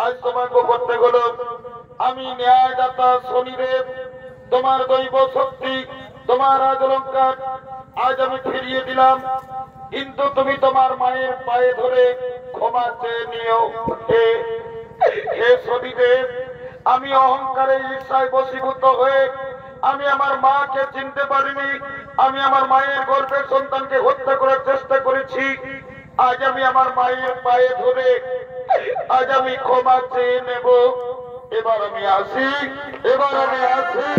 আজ তোমাকে করতে হলো। আমি ন্যায়দাতা শনিদেব, তোমার দৈব শক্তি, তোমার আজ অলঙ্কার আজ আমি ফিরিয়ে দিলাম, কিন্তু তুমি তোমার মায়ের পায়ে ধরে ক্ষমা চেয়ে নিও। হে শনিদেব, আমি অহংকারে ঈর্ষায় বশীভূত হয়ে আমি আমার মাকে চিনতে পারিনি, আমি আমার মায়ের গর্ভের সন্তানকে হত্যা করার চেষ্টা করেছি। আজ আমি আমার মায়ের পায়ে ধরে আজ আমি ক্ষমা চেয়ে নেব। এবার আমি আসি, এবার আমি আসি।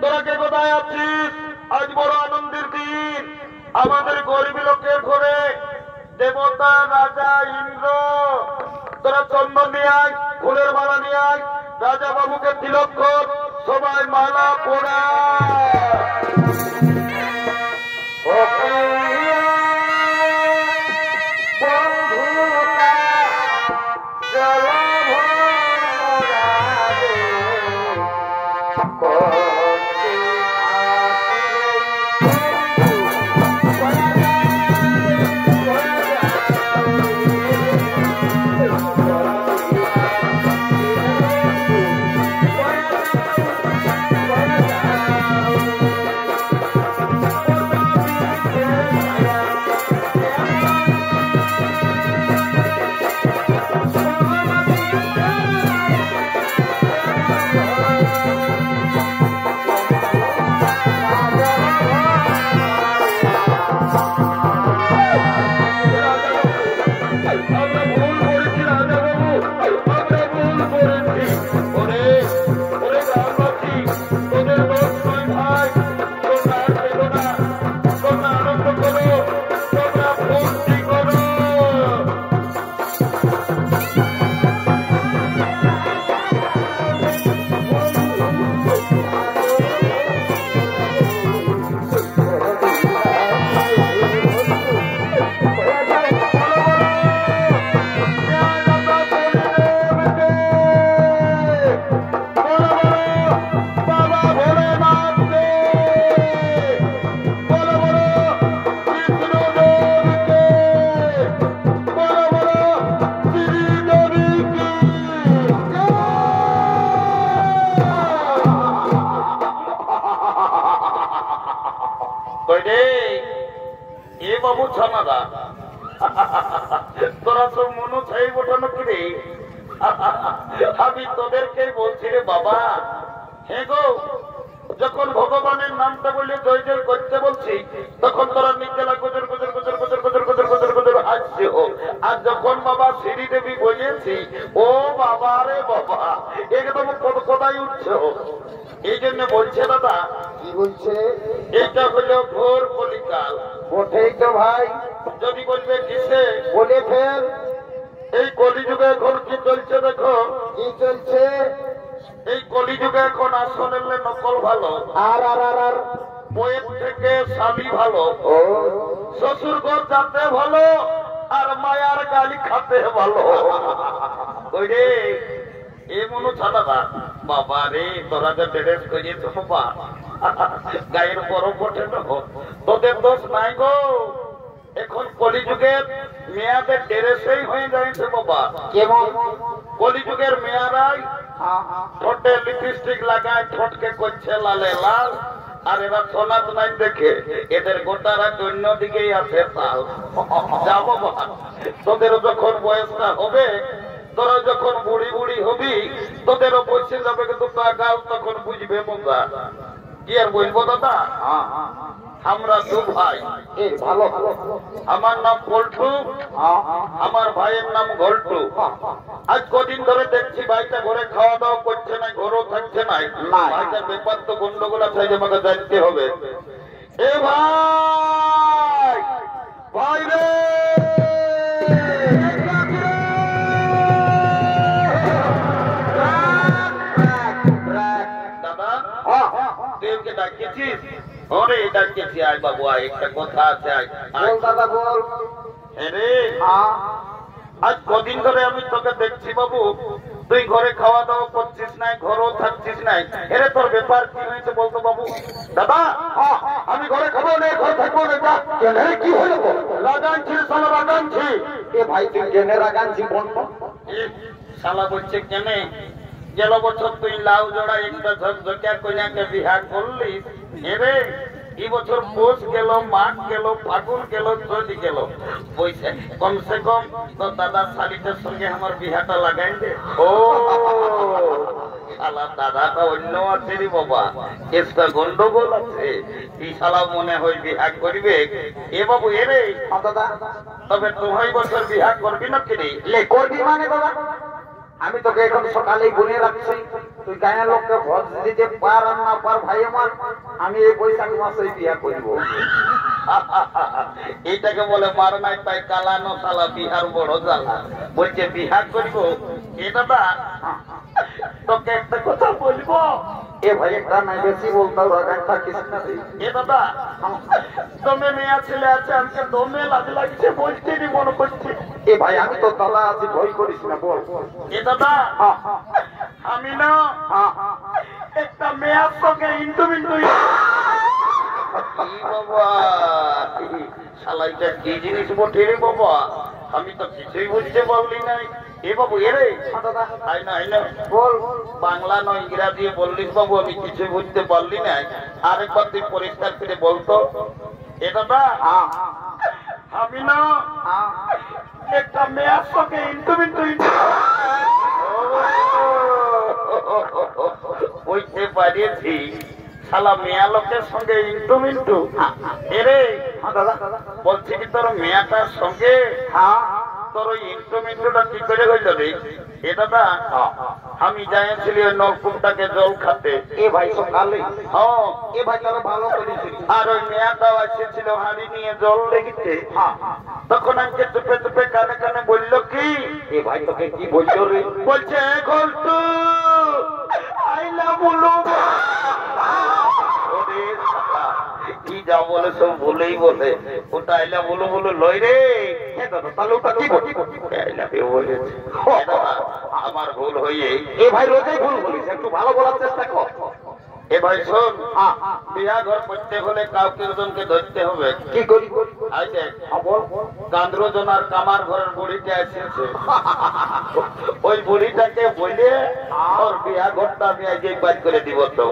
তোরা কে কোথায় আছিস? আজ বড় আনন্দের দিন, আমাদের গরিব লোকের ঘরে দেবতা রাজা ইন্দ্র। তোরা চন্দন নিয়ে আয়, ফুলের মালা নিয়ে আয়, রাজা বাবুকে তিলক কর, সবাই মালা পড়া। বাবু ছানাদা তোরা সব মনো ছাই বটানো কি রে? আমি তোদেরকে বলছি রে বাবা, হে গো, যখন ভগবানের নামটা বলে জয় জয় করতে বলছি তখন তোরা নিজেরা গুজর গুজর গুজর গুজর গুজর গুজর গুজর গুজর হাসছে। আর যখন বাবা শ্রীদেবী বলেছি, ও বাবা রে বাবা, একদম কোথায় উঠছে। এই জন্য বলছে দাদা, কি বলছে? এইটা হলো ঘোর কলিকাল। ওঠেই তো ভাই, যদি বলবে কিসে বলে ফেল। এই কলিযুগে এখন কি চলছে দেখো। কি চলছে? এই কলিযুগে এখন আসলে নকল ভালো, আর বইয়ের থেকে স্বামী ভালো, ও শ্বশুর ঘর যাতে ভালো আর মায়ার গালি খাতে ভালো। ওই রে এমন ছাড়া বাবা রে, তোরা যে ড্রেস করিয়েছ বাবা, গায়ের বরফ ওঠে না, তোদের দোষ নাই গো। এখন কলিযুগের মেয়াদের ড্রেসেই হয়ে যাচ্ছে বাবা। কেমন? কলিযুগের মেয়ারাই ঠোঁটে লিপস্টিক লাগায়, ঠোঁটকে করছে লালে লাল, আর এরা সোনা নাই দেখে এদের গোটারা অন্যদিকেই আছে তাল। যা বাবা, তোদের যখন বয়সটা হবে, তোরা যখন বুড়ি বুড়ি হবি, তোদেরও বসে যাবে কিন্তু গাল, তখন বুঝবে মজা। কি আর বলবো দাদা, আমরা দু ভাই, ভালো আমার নাম পল্টু, আমার ভাইয়ের নাম ঘল্টু। আজ কদিন ধরে দেখছি ভাইটা ঘরে খাওয়া দাওয়া করছে না, ঘরেও থাকছে না। ভাইটার ব্যাপার তো গন্ডগোল আছে, আমাকে জানতে হবে। এ ভাই, ভাই রে দাদা, তুই ওকে ডাকিয়েছিস? ওরে ডাকিয়েছি, আয় বাবু আয়, একটা কথা আছে, আয় বল দাদা বল। রে আজ কদিন ধরে আমি তোকে দেখছি বাবু, তুই ঘরে খাওয়া দাওয়া করছিস নাই, ঘরেও থাকছিস নাই। এরে তোর ব্যাপার কি হয়েছে বলতো বাবু? দাদা আমি ঘরে খাবো না, ঘরে থাকবো না। কি হলো? লাগানছি শালা, লাগানছি। এ ভাই তুই জেনে রাগানছি বল। শালা বলছে কেন? গেল বছর তুই লাউ জোড়া একটা ঝকঝকিয়া কন্যাকে বিহা করলিস, এরে এই বছর পৌষ গেল, মাঘ গেল, ফাগুন গেল, চৈত গেল, বৈশাখ, কমসে কম তো দাদা শালিটার সঙ্গে আমার বিহাটা লাগাই দে। ও শালা দাদাটা অন্য আছে রে বাবা, একটা গন্ডগোল আছে। এই শালা মনে হয় বিহা করবে। এ বাবু এরে দাদা তবে তুই বছর বিহা করবি না কিনি? লে করবি মানে দাদা, আমি তোকে এখন সকালেই বলে রাখছি, তুই গায়ের লোককে ভোট দিতে পার আর না পার ভাই আমার, আমি এই বৈশাখ মাসেই বিয়া করবো। এইটাকে বলে মার নাই তাই কালানো শালা, বিহার বড় জ্বালা। বলছে বিহা করবো। এটা না তোকে একটা কথা বলবো। এ ভাই একটা নাই বেশি বলতাম, রাগান থাকিস না রে। এ দাদা, দমে মেয়া ছেলে আছে, আমাকে দমে লাজ লাগছে, বলতে নি মনে করছি। এ ভাই আমি তো দাদা আছি, ভয় করিস না, বল। এ দাদা আমি না একটা মেয়ার সঙ্গে ইন্টু মিন্টু। বাবা শালাইটা কি জিনিস বটে রে বাবা, আমি তো কিছুই বুঝতে পারলি নাই। এ বাবু এরে তাই না, বল। বাংলা নয় ইংরাজি বললিস বাবু, আমি কিছুই বুঝতে পারলি না। আরেকবার তুই পরিষ্কার করে বলতো। এ দাদা আমি না একটা মেয়ার সঙ্গে ইন্টু মিন্টু। বুঝতে পারিয়েছি, শালা মেয়া লোকের সঙ্গে ইন্টু মিন্টু। এরে বলছি কি তোর মেয়াটার সঙ্গে তোর ওই ইন্টু মিন্টুটা কি করে হইল রে? এ দাদা আমি যাইছিলি ওই নলকূপটাকে জল খাতে। এ ভাই সকালে এ ভাই তারা ভালো করেছিল। আর ওই মেয়াটাও এসেছিল হাঁড়ি নিয়ে জল লেগেছে। তখন আমাকে চুপে চুপে কানে কানে বললো কি? এ ভাই তোকে কি বললো রে? বলছে ঘল্টু আইলা বলো। কি যা বলে সব বলেই বলে, ওটা আইলা বলো বলো লয় রে। তাহলে ওটা কি বলেছে আমার ভুল হয়ে। এ ভাই রোজই ভুল বলিস, একটু ভালো বলার চেষ্টা কর। এ ভাই শোন, বিয়া ঘর করতে হলে কাউকে একজনকে ধরতে হবে। কি করি? আই দেখ কান্দ্রজন আর কামার ঘরের বুড়িটা এসেছে, ওই বুড়িটাকে বলে ওর বিয়া ঘরটা আমি আগে বাদ করে দিব। তো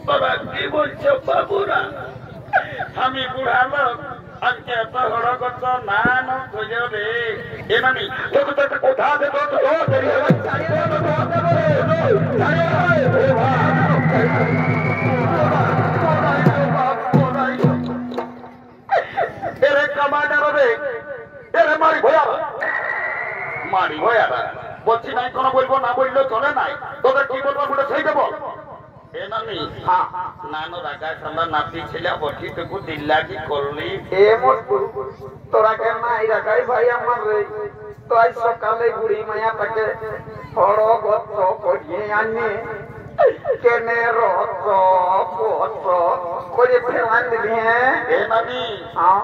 বাবা কি বলছো বাবুরা? আমি বুড়া লোক, আজকে এত হড় করছ না রে। এ নামি কোথা এরে কামাডার রে, এরে মারি ভয়া বলছি নাই কোনো বলবো না, বললেও চলে নাই। তোদের কি বলবো বলে সেই দেবো। এ নানি হ্যাঁ নানো রাগা খান্ডা নাতি ছিল বটি তুকু দিল্লা কি করলি এ মোটু তোরা কেন নাই রাখাই ভাই আমার রে তো আজ সকালে বুড়ি মায়াটাকে ফড় গত করিয়ে আনে কেনে রত পত করে ফেলান দিলি হ্যাঁ এ নানি হ্যাঁ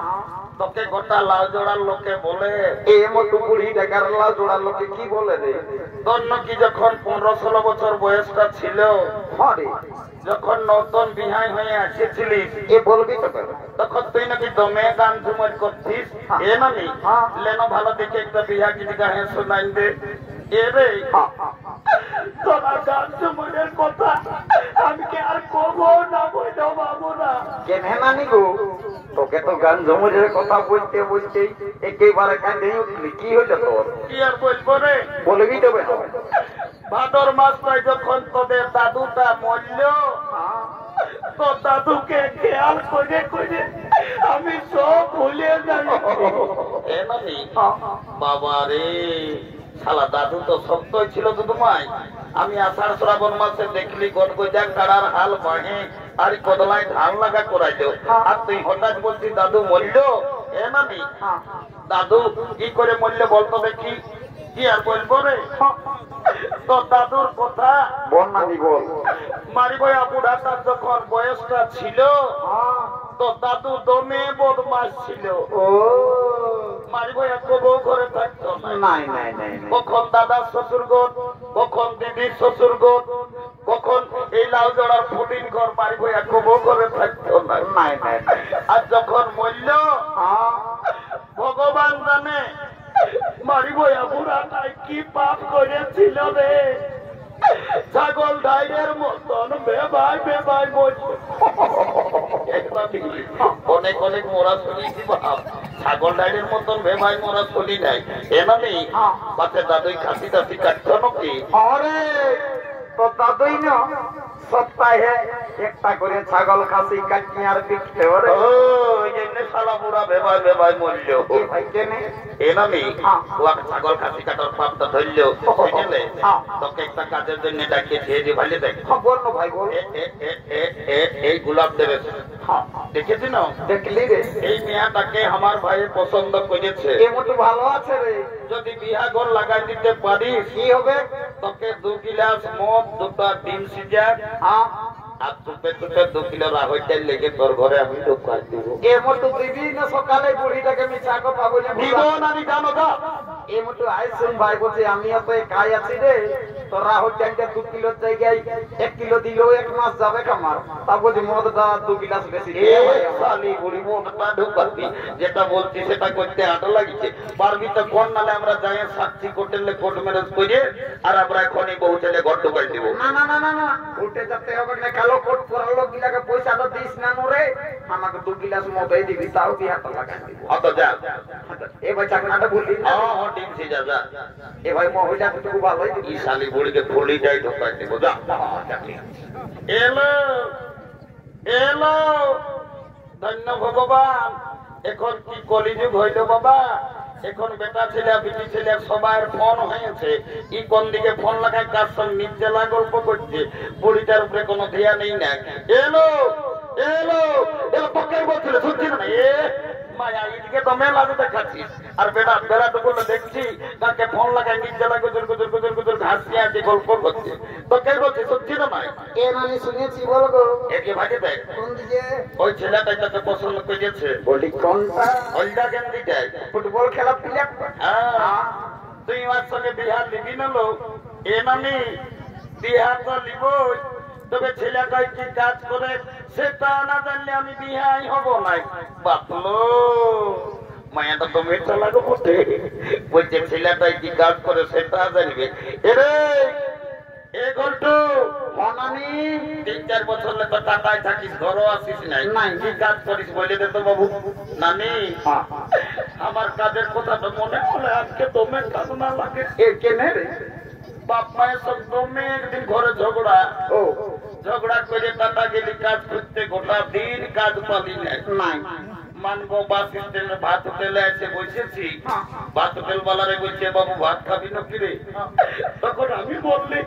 তোকে গোটা লাল জোড়ার লোকে বলে এ মোটু বুড়ি টাকার লাল জোড়া লোকে কি বলে রে তোর নাকি যখন 15-16 বছর বয়সটা ছিল হরে যখন নতুন বিহাই হয়ে আসেছিলিস এ বলবি তো তখন তুই নাকি দমে গান ঝুমর করছিস এ নানি লেনো ভালো দেখে একটা বিহা গীত গায়ে শোনাই দে এ রে তোরা গান ঝুমরের কথা আমি কি আর কবো না বইতে পাবো না কেনে নানি গো তোকে তো গান জমুরের কথা বলতে বলতে একেবারে কাঁদে উঠলি কি হইল তোর কি আর বলবো রে বলবি তো ভাদর মাসটায় যখন তোদের দাদুটা মরল তো দাদুকে খেয়াল করে করে আমি সব ভুলে যাই এ নানি বাবা রে শালা দাদু তো সত্যই ছিল দুদুমাই আমি আষাঢ় শ্রাবণ মাসে দেখলি গদগজাক কাড়ার হাল ভাঙে আর কদলায় ধান লাগা করাই দেও আর তুই হঠাৎ বলছিস দাদু মরল এ নানি দাদু কি করে মরল বলতো দেখি কি আর বলবো রে তো দাদুর কথা বল নানি বল মারিবয়া বুড়াটার যখন বয়সটা ছিল তো দাদু দমে বদমাস ছিল ও মারিবয়া কবউ ঘরে থাকতো নাই নাই নাই কখন দাদার শ্বশুর গোট কখন দিদির শ্বশুর গোট কখন এই লাউ জড়ার ফুটিন ঘর মারিবয়া কবউ ঘরে থাকতো নাই নাই নাই আর যখন মরল ভগবান জানে মারিবয়া বুড়াটাই কি পাপ করেছিল রে ছাগল ঢাইয়ের মতন বেবাই বেবাই মরছে অনেক অনেক মোরা শুনেছি বাপ ছাগল ঢাইয়ের মতন বেবাই মোরা শুনি নাই এনামি পাশে দাদুই খাসি টাসি কাটছ নাকি আরে তো দাদুই না সপ্তাহে একটা করে ছাগল খাসি কাটি আর বিকতে ওরে ও এনে শালা বুড়া বেবাই বেবাই মরল ভাই কেনে এনামি ওয়াক ছাগল খাসি কাটার পাপটা ধরল বুঝলে তোকে একটা কাজের জন্য ডাকিয়েছি এই যে ভাইলে দেখ বল না ভাই বল এই গোলাপ দেবে দেখেছি না দেখলি রে এই মেয়াটাকে আমার ভাই পছন্দ করেছে এ মোটু ভালো আছে রে যদি বিহা ঘর লাগাই দিতে পারিস কি হবে তোকে 2 গিলাস মদ 2টা ডিম সিজা আর তুপে তুপে 2 কিলো রাহই তেল লেগে তোর ঘরে আমি ঢুকাই দিব এ মোটু বিভিন্ন সকালে বুড়িটাকে মিছা কথা বলে দিব না আমি জানো না এ মোটু আইসুন ভাই বলছে আমি তো কাজ আছি রে তোরা হচ্ছে 2 কিলোর জায়গায় 1 কিলো দিলেও 1 মাস যাবে কামার তা বলছি মদটা 2 গিলাস বেশি এ শালি বুড়ি মদটা ঢুকাবি যেটা বলছি সেটা করতে আটা লাগিছে পারবি তো কোন নালে আমরা যাই সাক্ষী কোর্টেলে কোর্ট ম্যারেজ করে আর আমরা এখনই বউ ছেলে ঘর ঢুকাই দিব না না না না না উঠে যেতে হবে না কালো কোট পরালো গিলাকে পয়সাটা দিস না রে আমাকে 2 গিলাস মদই দিবি তাও বিহাটা লাগাই দিব অত যা এ ভাই চাকরাটা বললি না হ্যাঁ ডিম সিজা যা এ ভাই মহিলা তো ভালোই ই শালি বুড়িকে ফুলি যাই ঢুকাই দিব যা এলো এলো ধন্য ভগবান এখন কি কলিযুগ হইল বাবা এখন বেটা ছেলে বিটি ছেলে সবার ফোন হয়েছে ই কোন দিকে ফোন লাগায় কার সঙ্গে নির্জলা গল্প করছে বুড়িটার উপরে কোনো ধ্যান নেই না এলো এলো এলো পকের বলছিল শুনছি না এ মায়া এদিকে তো মেলা দেখাচ্ছিস আর বেড়া বেড়া তো বলে দেখছি তাকে ফোন লাগায় নির্জলা গুজর গুজর গুজর গুজর ঘাসিয়ে আছে গল্প করছে তো কে বলছে সত্যি না নাই এ মানে শুনেছি বলো গো একে ভাগে দেখ কোন দিকে ওই ছেলেটাই তাকে পছন্দ করেছে বলি কোনটা ওইটা কেন দিটাই ফুটবল খেলা প্লেয়ার তুই আমার সঙ্গে বিহার লিবি না লোক এ নামি বিহার তো লিবই তবে ছেলেটাই কি কাজ করে সেটা না জানলে আমি বিহাই হব নাই বাতলো মায়াটা তো মেটা লাগো বটে বলছে ছেলেটাই কি কাজ করে সেটা জানবে এরে এ ঘন্টু মনানি 3-4 বছর তো টাকায় থাকিস ঘরও আসিস নাই কি কাজ করিস বলে দে তো বাবু নানি আমার কাজের কথাটা মনে হলে আজকে দমে কান্না লাগে এ কেনে রে বাপ মায়ের সব দমে একদিন ঘরে ঝগড়া ও ঝগড়া করে টাটা গেলি কাজ করতে গোটা দিন কাজ পালি নাই নাই মানবো বাস স্ট্যান্ডে ভাত হোটেলে এসে বসেছি, ভাত হোটেল বালারে বলছে বাবু ভাত খাবি না কিরে? তখন আমি বললি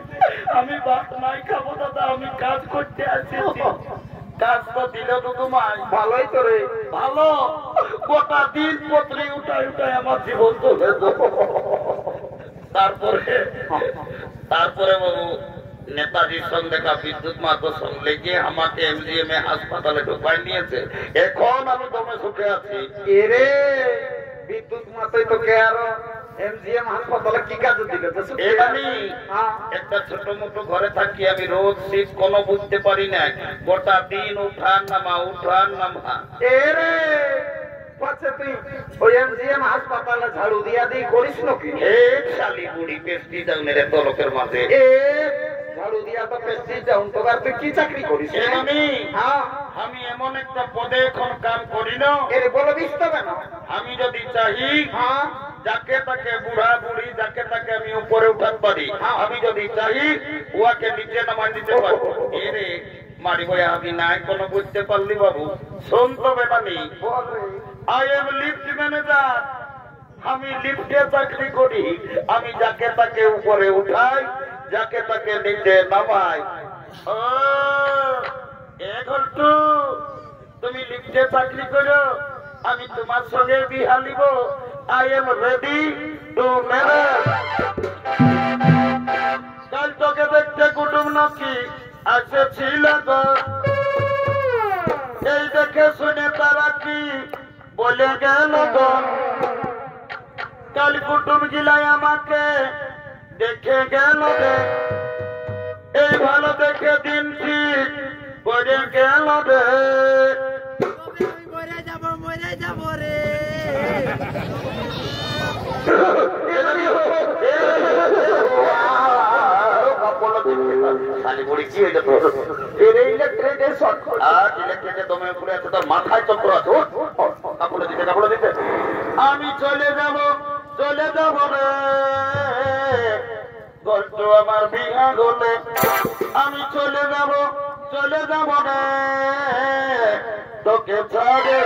আমি ভাত নাই খাবো দাদা, আমি কাজ করতে আসেছি। কাজ তো দিল তো তোমায়, ভালোই তো রে, ভালো। গোটা দিন পত্রে উঠায় উঠায় আমার জীবন চলে যেত। তারপরে বাবু নেতাজির সঙ্গে দেখা বিদ্যুৎ মাতার সঙ্গে গিয়ে আমাকে এমজিএম এ হাসপাতালে ঢোকাই নিয়েছে। এখন আমি দমে সুখে আছি। এরে বিদ্যুৎ মাতাই তোকে আরো এমজিএম হাসপাতালে কি কাজে দিল? এখানে একটা ছোট মোটো ঘরে থাকি আমি, রোজ শীত কোনো বুঝতে পারি না, গোটা দিন উঠান নামা উঠান নামা। এরে পাচ্ছে তুই ওই এমজিএম হাসপাতালে ঝাড়ু দিয়া দিয়ে করিস নাকি? এক শালি বুড়ি পেস্টি ডাউনের তলকের মাঝে ঝাড়ু দিয়া তো পেস্টি ডাউন, তো আর তুই কি চাকরি করিস? আমি এমন একটা পদে এখন কাম করি না। এর বলে দিস তো কেন? আমি যদি চাহি যাকে তাকে বুড়া বুড়ি যাকে তাকে আমি উপরে উঠাতে পারি, আমি যদি চাহি উহাকে নিচে নামাই দিতে পারবো। এরে মারি বই আমি নাই কোনো বুঝতে পারলি বাবু, শোন তো বেটানি, আই এম লিফট ম্যানেজার। আমি লিফটে চাকরি করি, আমি যাকে তাকে উপরে উঠাই, যাকে তাকে নিচে নামাই। ও ঘন্টু, তুমি লিফটে চাকরি করো, আমি তোমার সঙ্গে বিহা নিব। I am ready to marriage. কাল তোকে দেখতে কুটুম নাকি আসেছিল গো, এই দেখে শুনে তারা কি বলে গেল গো। কাল কুটুম গিলাই আমাকে দেখে গেল রে, এই ভালো দেখে দিন ঠিক করে গেল রে। মরে যাব রে। মাথায় চক্র আছে, কাপড় দিতে আমি চলে যাব রে। গল্প আমার বিহা গলে আমি চলে যাব রে, তোকে ছাড়ে